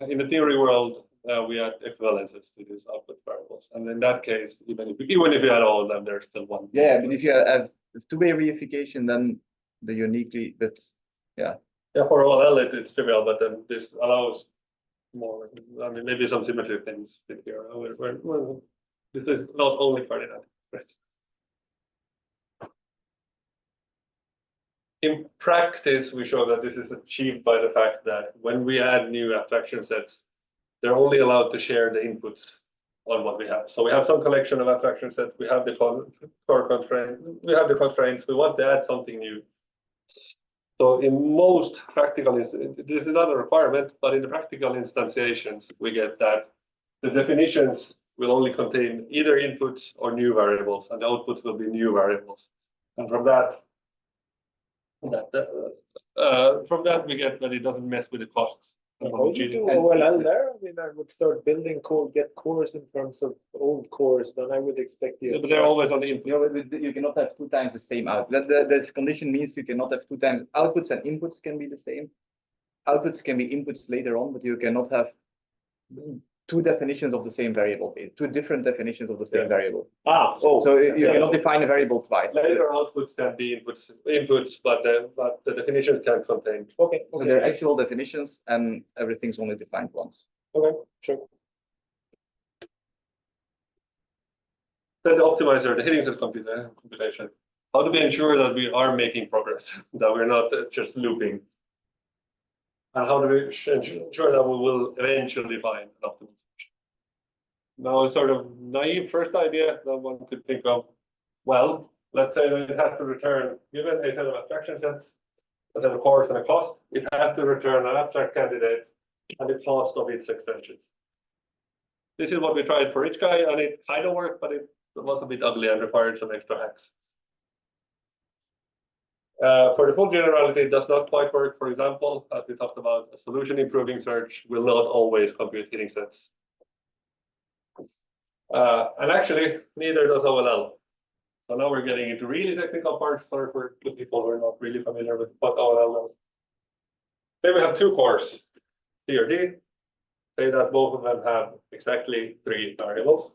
in the theory world, we add equivalences to these output variables. And in that case, even if you add all of them, there's still one. Yeah, but if you have two-way reification, then the uniquely, but Yeah, for OLL, it's trivial, but then this allows more, I mean, maybe some symmetry things fit here. Well, this is not only cardinal. Right? In practice, we show that this is achieved by the fact that when we add new abstraction sets, they're only allowed to share the inputs on what we have. So we have some collection of abstraction sets. We have the core constraint. We have the constraints. We want to add something new. So in most practical, this is not a requirement, but in the practical instantiations, we get that the definitions will only contain either inputs or new variables, and the outputs will be new variables. And from that we get that it doesn't mess with the costs. How do you do OLL there? I mean, I would start building core, get cores in terms of old cores, then I would expect Yeah, but they're always on the input. You cannot have 2 times the same output. This condition means you cannot have 2 times outputs and inputs can be the same. Outputs can be inputs later on, but you cannot have 2 definitions of the same variable, 2 different definitions of the same variable. So you cannot define a variable twice. Later outputs can be inputs, but the definition can contain. Okay. So they're actual definitions and everything's only defined once. Okay, sure. Then the optimizer, the headings of computation. How do we ensure that we are making progress, that we're not just looping? And how do we ensure that we will eventually find an optimal solution? Now, a sort of naive first idea that one could think of, well, let's say that it has to return, given a set of abstraction sets, a set of cores and a cost, it has to return an abstract candidate and the cost of its extensions. This is what we tried for each guy, and it kind of worked, but it was a bit ugly and required some extra hacks. For the full generality, it does not quite work. For example, as we talked about, a solution improving search will not always compute heading sets. And actually, neither does OLL. So now we're getting into really technical parts for the people who are not really familiar with what OLL does. Say we have 2 cores, C or D. Say that both of them have exactly 3 variables.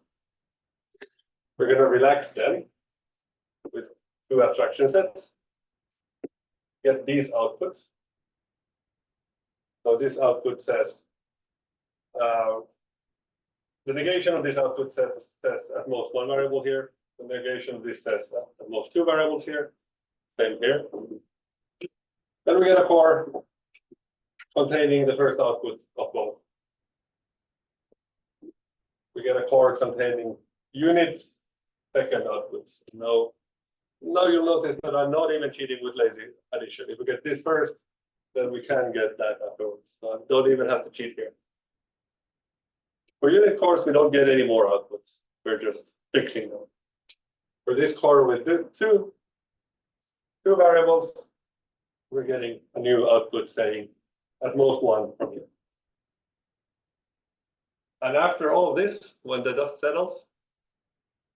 We're going to relax them with 2 abstraction sets. Get these outputs. So this output says the negation of this output says at most 1 variable here. The negation of this says at most 2 variables here. Same here. Then we get a core containing the first output of both. We get a core containing units, second outputs. Now you'll notice that I'm not even cheating with lazy addition. If we get this first, then we can get that afterwards. So I don't even have to cheat here. For unit cores, we don't get any more outputs. We're just fixing them. For this core with two variables, we're getting a new output saying at most 1 from here. And after all of this, when the dust settles,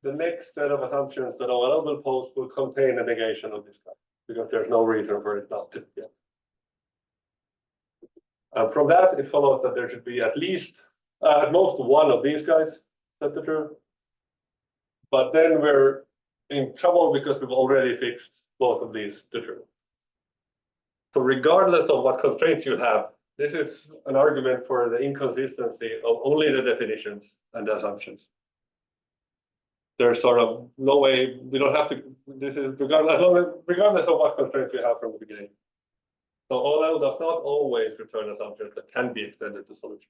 the next set of assumptions that OLL will post will contain a negation of this guy, because there's no reason for it not to yet. And from that, it follows that there should be at least, at most 1 of these guys set to true. But then we're in trouble because we've already fixed both of these to true. So regardless of what constraints you have, this is an argument for the inconsistency of only the definitions and the assumptions. There's sort of no way, we don't have to, this is regardless of what constraints we have from the beginning. So OLL does not always return assumptions that can be extended to solutions.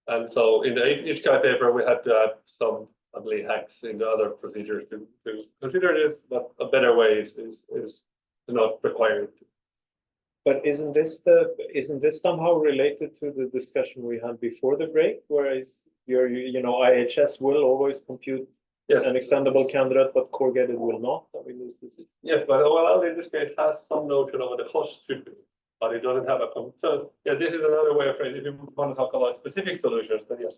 And so in the HKI paper, we had to add some ugly hacks in the other procedures to consider this, but a better way is not required. But isn't this somehow related to the discussion we had before the break, whereas IHS will always compute an extendable candidate, but core gated will not? I mean, yes, but OLL in this case has some notion of what the cost should be, but it doesn't have a. So yeah, this is another way of phrasing. If you want to talk about specific solutions, then yes.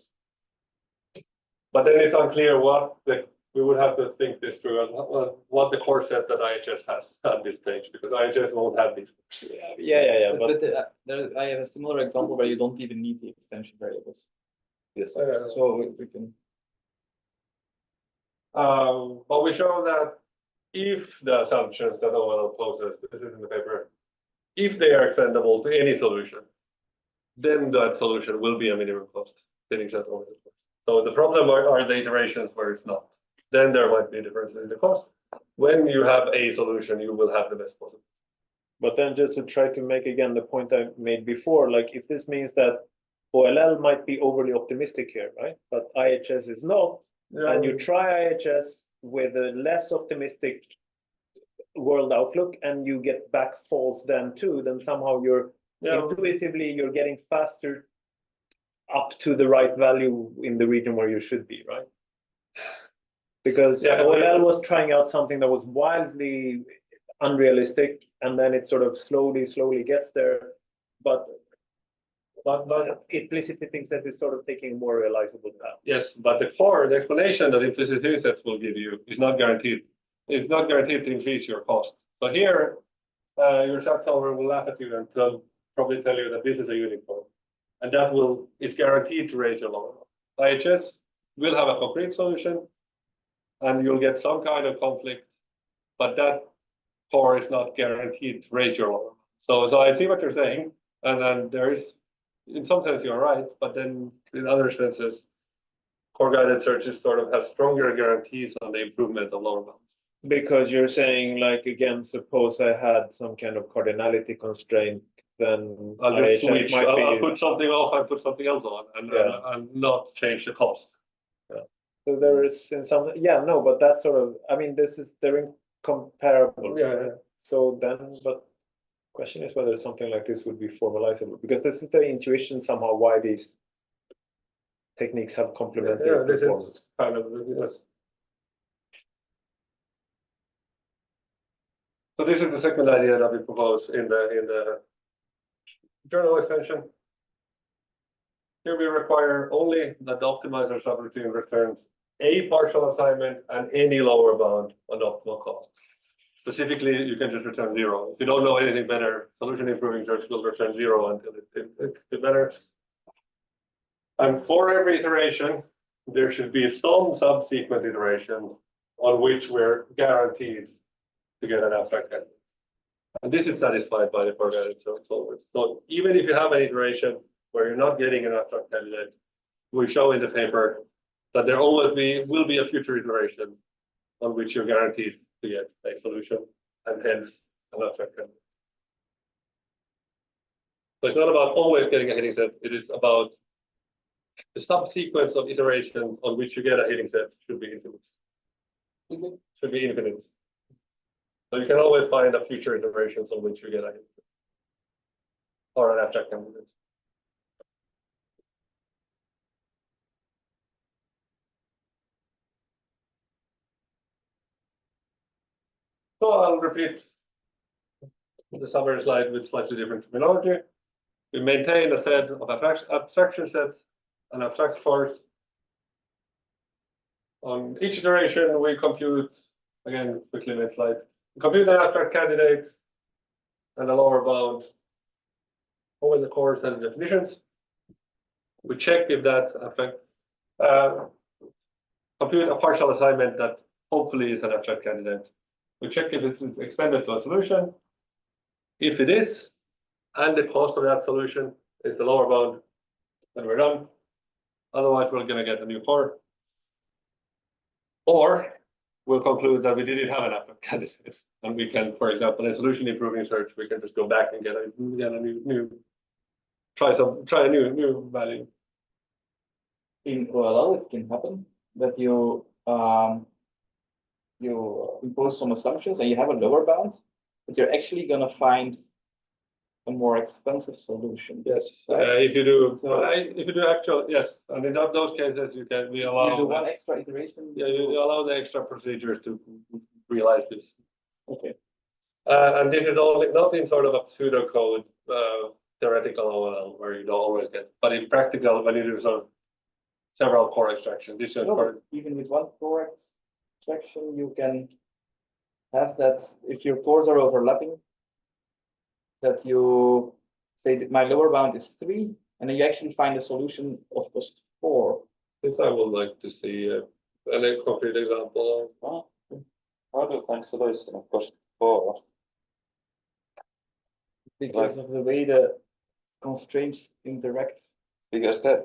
But then it's unclear we would have to think this through and what the core set that IHS has at this stage, because IHS won't have these. Yeah. But I have a similar example where you don't even need the extension variables. Yes. So we can. But we show that if the assumptions that OLL poses, this is in the paper, if they are extendable to any solution, then that solution will be a minimum cost heading set over the course. So the problem are the iterations where it's not. Then there might be a difference in the cost. When you have a solution, you will have the best possible. But then just to try to make again the point I made before, like if this means that OLL might be overly optimistic here, right? But IHS is not. And you try IHS with a less optimistic world outlook, and you get back false then too. Then somehow intuitively you're getting faster up to the right value in the region where you should be, right? Because OLL was trying out something that was wildly unrealistic, and then it sort of slowly gets there. But implicitly thinks that it's sort of taking a more realizable path. Yes, but the explanation that implicit hearing sets will give you is not guaranteed. It's not guaranteed to increase your cost. So here, your SAT solver will laugh at you and probably tell you that this is a unicorn, and it's guaranteed to raise your lower bound. IHS will have a concrete solution, and you'll get some kind of conflict, but that core is not guaranteed to raise your lower bound. So I see what you're saying, and then in some sense you're right, but then in other senses, core guided searches sort of have stronger guarantees on the improvement of lower bounds. Because you're saying, like, again, suppose I had some kind of cardinality constraint, then I'll just switch. might I'll be. put something off and put something else on, and not change the cost. So there is in some, but that's sort of, I mean, they're incomparable. Yeah. So then, but question is whether something like this would be formalizable, because this is the intuition somehow why these techniques have complementary This performance. is kind of, yes. So this is the second idea that we propose in the journal extension. Here we require only that the optimizer subroutine returns a partial assignment and any lower bound on optimal cost. Specifically, you can just return 0. If you don't know anything better, solution improving search will return 0 until it's better. And for every iteration, there should be some subsequent iteration on which we're guaranteed to get an abstract candidate. And this is satisfied by the core-guided solvers. So even if you have an iteration where you're not getting an abstract candidate, we show in the paper that there always will be a future iteration on which you're guaranteed to get a solution, and hence an abstract candidate. So it's not about always getting a hitting set, it is about the subsequence of iterations on which you get a hitting set should be infinite. Should be infinite. So you can always find a future iterations on which you get a hitting set or an abstract candidate. So I'll repeat the summary slide with slightly different terminology. We maintain a set of abstraction sets and abstract source. On each iteration, we compute, again, quickly next slide, we compute an abstract candidate and a lower bound over the core set of definitions. We check if that abstract, compute a partial assignment that hopefully is an abstract candidate. We check if it's extended to a solution. If it is, and the cost of that solution is the lower bound, then we're done. Otherwise, we're going to get a new core. Or we'll conclude that we didn't have an abstract candidate, and we can, for example, in solution improving search, we can just go back and get a new try a new value. In OLL, it can happen that you impose some assumptions and you have a lower bound, but you're actually going to find a more expensive solution. Yes, if you do actual, yes, and in those cases we allow you do one extra iteration. Yeah, you allow the extra procedures to realize this. Okay. And this is only not in sort of a pseudocode theoretical OLL where you don't always get, but in practical when you do sort of several core extraction. This is even with one core extraction, you can have that if your cores are overlapping, that you say that my lower bound is 3, and then you actually find a solution of cost 4. This I would like to see a concrete example of. How do find solution of cost 4? Because of the way the constraints interact. Because the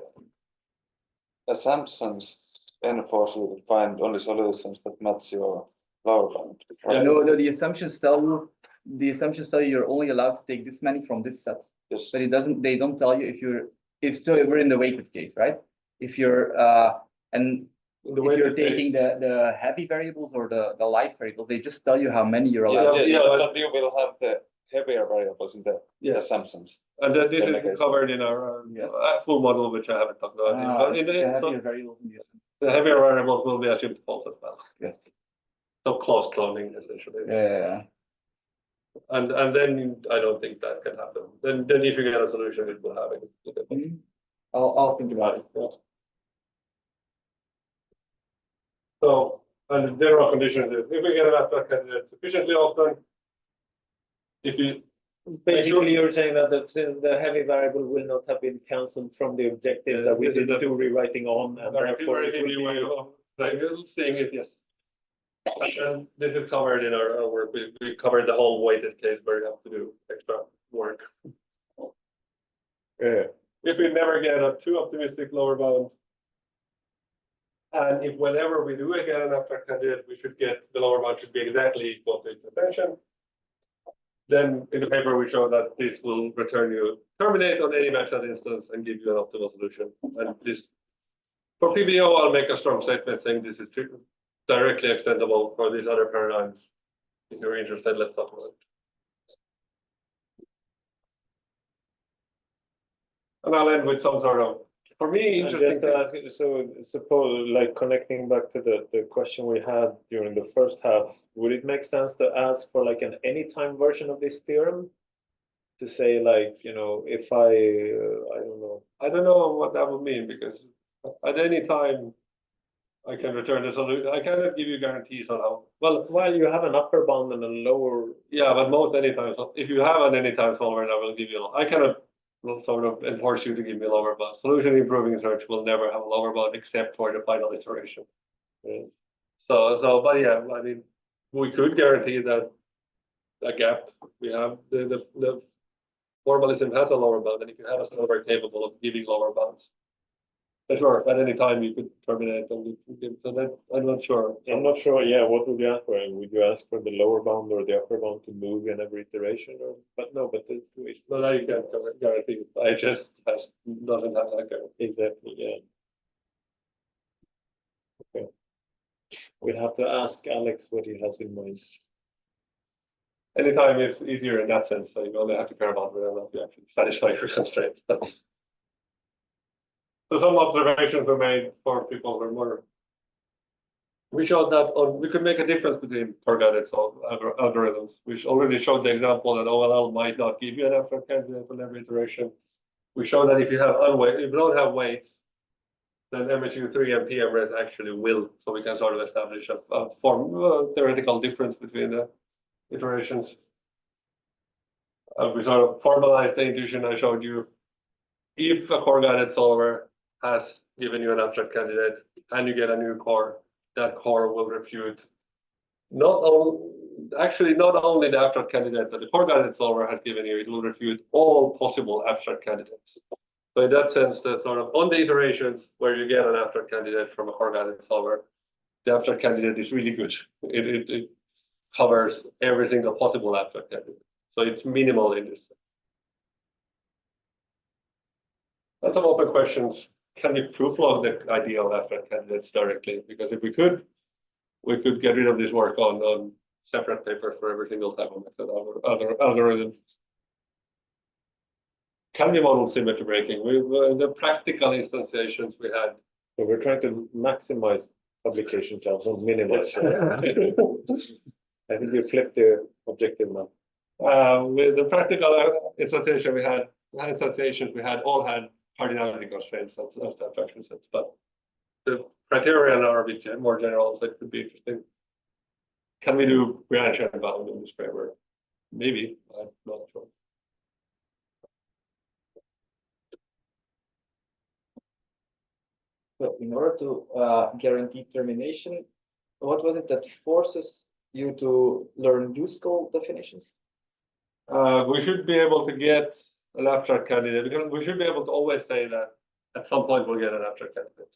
assumptions enforce you to find only solutions that match your lower bound. Right? No, the assumptions tell you you're only allowed to take this many from this set. Yes. But they don't tell you if you're if so, we're in the weighted case, right? If you're and The if way you're that they- taking the heavy variables or the light variables, they just tell you how many you're Yeah, allowed. yeah, but- but you will have the heavier variables in the Yes. assumptions. And then this Then is like I said. covered in our Yes. full model, which I haven't talked about. But in The the, heavier so variables in the the heavier variables will be assumed false as well. yes. So close cloning essentially. Yeah. And then I don't think that can happen. Then if you get a solution, it will have it. Mhm. I'll think about it. Yeah. So, and the general conditions is if we get an abstract candidate sufficiently often, if you Basically, you're saying that the heavy variable will not have been cancelled from the objective that we This is didn't the- do rewriting on, and very therefore it very will way be. of like, seeing it, yes. And this is covered in our work. We covered the whole weighted case where you have to do extra work. Yeah. If we never get a too optimistic lower bound, and if whenever we do get an abstract candidate, we should get the lower bound should be exactly equal to its extension. Then in the paper we show that this will return you terminate on any matched instance and give you an optimal solution. And this for PBO, I'll make a strong statement saying this is directly extendable for these other paradigms. If you're interested, let's talk about it. And I'll end with some sort of, for me, And interesting. just to ask you, so suppose, like connecting back to the question we had during the first half, would it make sense to ask for like an anytime version of this theorem? To say like, if I don't know what that would mean because at any time I can return the solution. I cannot give you guarantees on how. Well, you have an upper bound and a lower. Yeah, but most anytime. So if you have an anytime solver, I will give you. I cannot sort of enforce you to give me a lower bound. Solution improving search will never have a lower bound except for the final iteration. Yeah. But yeah, I mean, we could guarantee that a gap we have the formalism has a lower bound, and if you have a solver capable of giving lower bounds, sure, at any time you could terminate and give. So that I'm not sure. I'm not sure, yeah, what would you ask for? Would you ask for the lower bound or the upper bound to move in every iteration, or, but no, but the situation. No, now you can't guarantee it. Doesn't have that guarantee. Exactly, yeah. Okay. We'd have to ask Alex what he has in mind. Anytime is easier in that sense, so you only have to care about whether or not you actually satisfy your constraints. So some observations were made for people who are more. We showed that we could make a difference between targeted algorithms, which already showed the example that OLL might not give you an abstract candidate on every iteration. We showed that if you don't have weights, then MHU3 and PMRS actually will. So we can sort of establish a theoretical difference between the iterations. We sort of formalized the intuition I showed you. If a core-guided solver has given you an abstract candidate and you get a new core, that core will refute not only the abstract candidate that the core-guided solver had given you, it will refute all possible abstract candidates. So in that sense, that sort of on the iterations where you get an abstract candidate from a core-guided solver, the abstract candidate is really good. It covers every single possible abstract candidate. So it's minimal in this. That's some open questions. Can we proof log the idea of abstract candidates directly? Because if we could get rid of this work on separate papers for every single type of method other algorithm. Can we model symmetry breaking? The practical instantiations we had. So we're trying to maximize publication chance, not minimize. I think you flipped the objective now. With the practical instantiation we had all had cardinality constraints as the abstraction sets, but the criterion are a bit more general, so it could be interesting. Can we do branch and bound in this framework? Maybe, I'm not sure. So in order to guarantee termination, what was it that forces you to learn useful definitions? We should be able to get an abstract candidate because we should be able to always say that at some point we'll get an abstract candidate.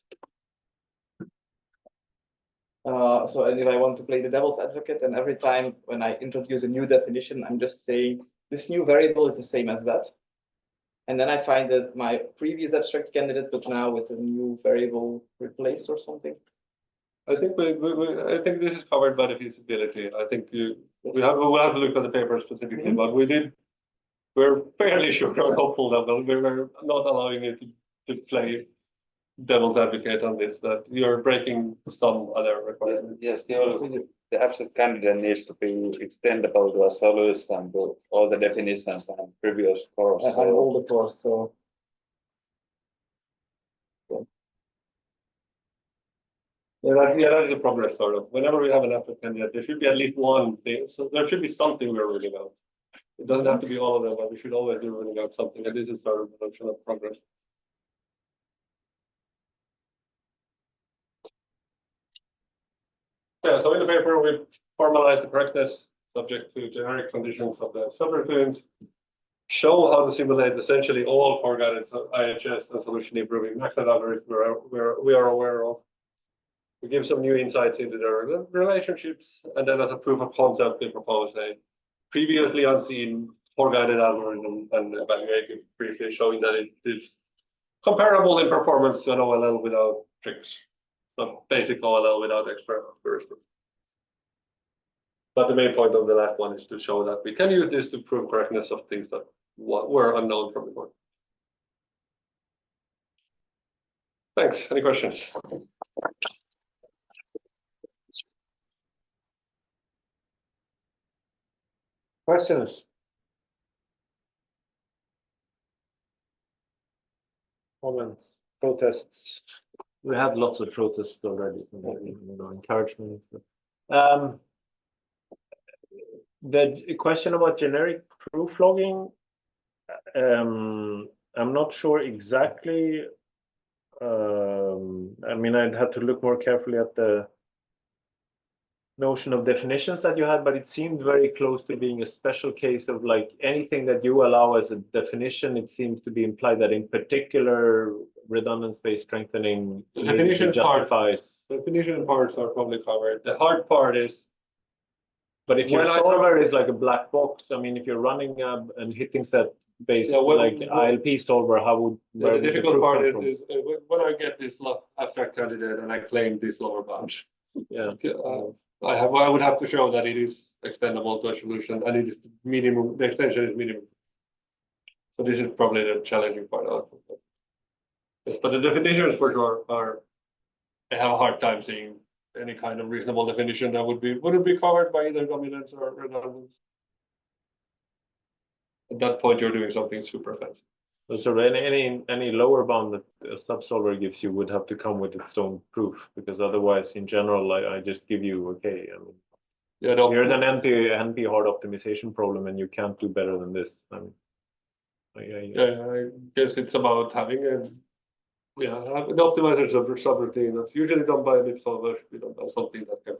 So and if I want to play the devil's advocate, and every time when I introduce a new definition, I'm just saying this new variable is the same as that. And then I find that my previous abstract candidate, but now with a new variable replaced or something. I think I think this is covered by the feasibility. I think we'll have to look at the paper specifically, but we're fairly sure on hopeful level. We're not allowing it to play devil's advocate on this, that you're breaking some other requirements. Yes, the abstract candidate needs to be extendable to a solution to all the definitions and previous course. And all the course, so. Yeah, that is a progress sort of. Whenever we have an abstract candidate, there should be at least one thing. So there should be something we're ruling out. It doesn't have to be all of them, but we should always be ruling out something. And this is sort of a notion of progress. Yeah, so in the paper, we formalize the correctness subject to generic conditions of the subroutines, show how to simulate essentially all four-guided IHS and solution improving maximum algorithms we are aware of. We give some new insights into their relationships, and then as a proof of concept, we propose a previously unseen four-guided algorithm and evaluate it briefly, showing that it is comparable in performance to an OLL without tricks. So basic OLL without extra heuristic. But the main point of the last one is to show that we can use this to prove correctness of things that were unknown from before. Thanks. Any questions? Questions? Comments? Protests? We had lots of protests already, encouragement. The question about generic proof logging, I'm not sure exactly. I mean, I'd have to look more carefully at the notion of definitions that you had, but it seemed very close to being a special case of like anything that you allow as a definition. It seems to be implied that in particular redundant space strengthening Definition justifies. Definition parts are probably covered. The hard part is. But if your solver is like a black box, I mean, if you're running and hitting set based like ILP solver, how would the difficult part is when I get this abstract candidate and I claim this lower bound. Yeah. I would have to show that it is extendable to a solution and it is minimum. The extension is minimum. So this is probably the challenging part of it. Yes, but the definitions for sure are. I have a hard time seeing any kind of reasonable definition that wouldn't be covered by either dominance or redundance. At that point, you're doing something super fancy. So any lower bound that a subsolver gives you would have to come with its own proof, because otherwise, in general, I just give you okay. I mean, yeah, no, you're an NP hard optimization problem, and you can't do better than this. I mean, I guess it's about having an optimizer subroutine that's usually done by a lib solver. We don't have something that can.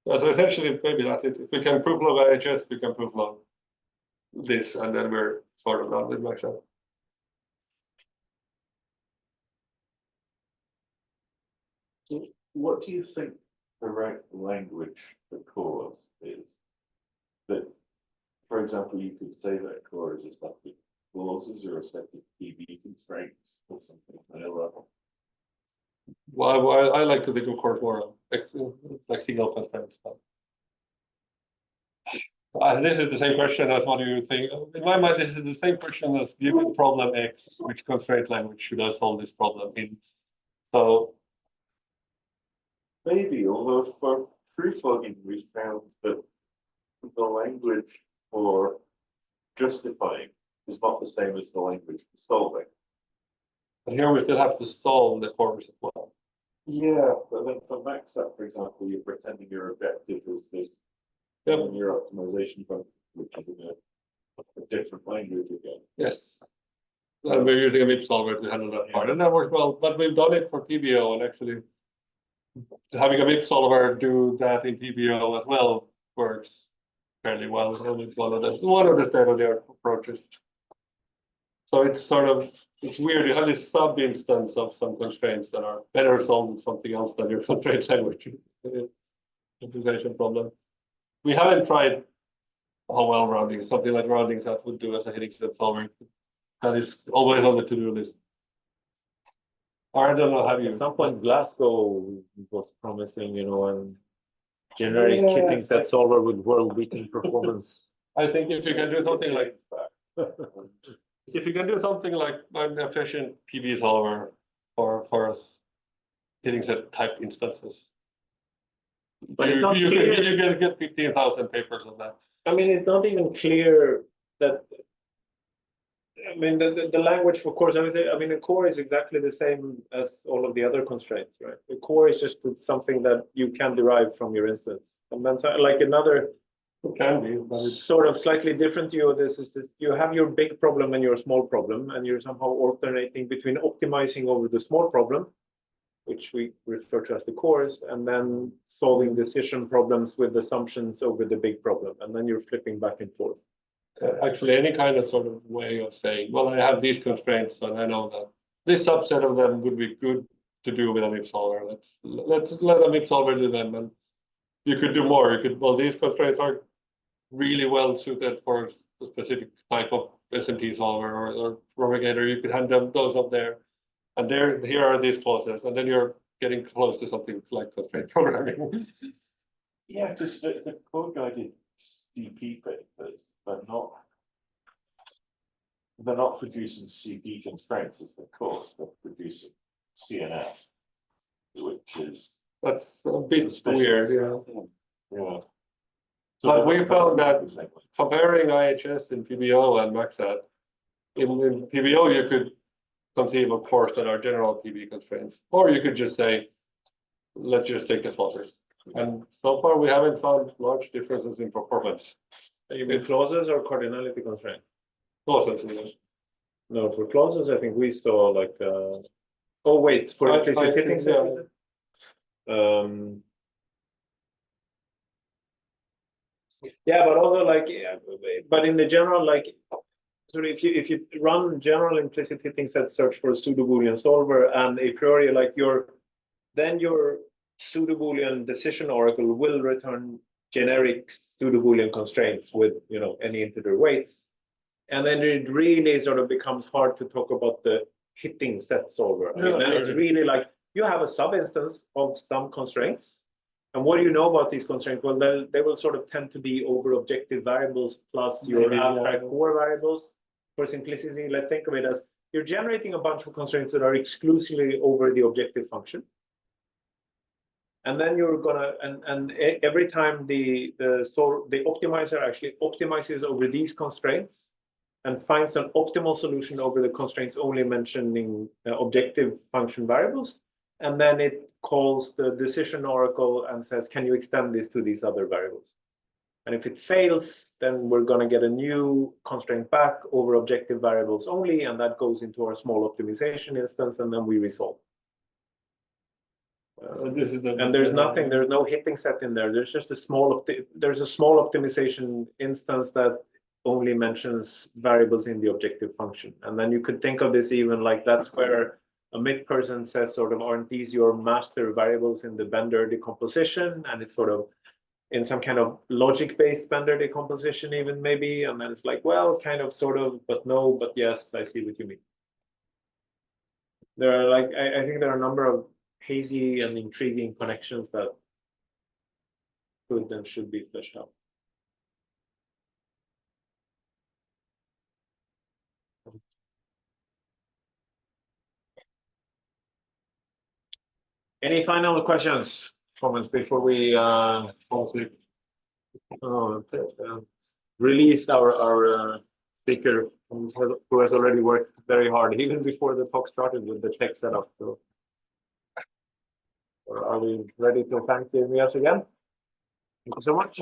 So essentially, maybe that's it. If we can proof log IHS, we can proof log this, and then we're sort of done with myself. What do you think the right language for cores is? That, for example, you could say that core is a set of clauses or a set of PB constraints or something vanilla. Well, I like to think of course more like single constraints. This is the same question as what do you think? In my mind, this is the same question as given problem X, which constraint language should I solve this problem in? So maybe, although for proof logging, we found that the language for justifying is not the same as the language for solving. and here we still have to solve the cores as well. Yeah, but then for MaxUp, for example, you're pretending your objective is this in your optimization function, which is in a different language again. Yes. And we're using a MIP solver to handle that part, and that works well. But we've done it for PBO, and actually having a MIP solver do that in PBO as well works fairly well. So it's one of the state-of-the-art approaches. So it's sort of weird. You have this sub instance of some constraints that are better solved with something else than your constraint language optimization problem. We haven't tried how well rounding, something like rounding set would do as a hitting set solver. That is always on the to-do list. Or I don't know, have you? At some point, Glasgow was promising, and generic hitting set solver with world-beating performance. I think if you can do something like if you can do something like an efficient PV solver for hitting set type instances, But it's you not clear. you can get 15,000 papers on that. I mean, it's not even clear that. I mean, the language for cores. The core is exactly the same as all of the other constraints, right? The core is just something that you can derive from your instance, and then like another. It can be, but it's Sort of slightly different view of this is this: you have your big problem and your small problem, and you're somehow alternating between optimizing over the small problem, which we refer to as the cores, and then solving decision problems with assumptions over the big problem, and then you're flipping back and forth. actually any kind of sort of way of saying, well, I have these constraints, and I know that this subset of them would be good to do with a MIP solver. Let's let a MIP solver do them, and you could do more. You could, well, these constraints are really well suited for a specific type of SMT solver or propagator. You could hand them those up there, and here are these clauses, and then you're getting close to something like constraint programming. Yeah, because the code guided CP papers, they're not producing CP constraints as the code, they're producing CNF, which is That's a bit weird, yeah. yeah. But we they're found not that the same way. comparing IHS in PBO and MAXAT, in PBO you could conceive of cores that are general PB constraints, or you could just say, let's just take the clauses. And so far we haven't found large differences in performance. You mean clauses or cardinality constraint? Clauses, yes. No, for clauses, I think we saw like. Oh wait, for I implicit hitting think, set. yeah. Is it? Yeah, but also but in the general, so if you run general implicit hitting set search for a pseudo Boolean solver, and a priori then your pseudo Boolean decision oracle will return generic pseudo Boolean constraints with any integer weights, and then it really sort of becomes hard to talk about the hitting set solver. Then it's really like you have a sub-instance of some constraints. And what do you know about these constraints? Well, they will sort of tend to be over objective variables plus your abstract core variables. For simplicity, let's think of it as you're generating a bunch of constraints that are exclusively over the objective function. And then you're gonna and every time the optimizer actually optimizes over these constraints and finds an optimal solution over the constraints only mentioning objective function variables. And then it calls the decision oracle and says, can you extend this to these other variables? And if it fails, then we're going to get a new constraint back over objective variables only, and that goes into our small optimization instance, and then we resolve. And there's no hitting set in there. There's just a small optimization instance that only mentions variables in the objective function. And then you could think of this even like that's where a MIP person says sort of, aren't these your master variables in the Bender decomposition? And it's sort of in some kind of logic-based Bender decomposition even maybe. And then it's like, well, kind of, sort of, but no, but yes, I see what you mean. There are I think there are a number of hazy and intriguing connections that could and should be fleshed out. Any final questions, comments before we release our speaker who has already worked very hard even before the talk started with the tech setup. So, are we ready to thank Jeremias again? Thank you so much.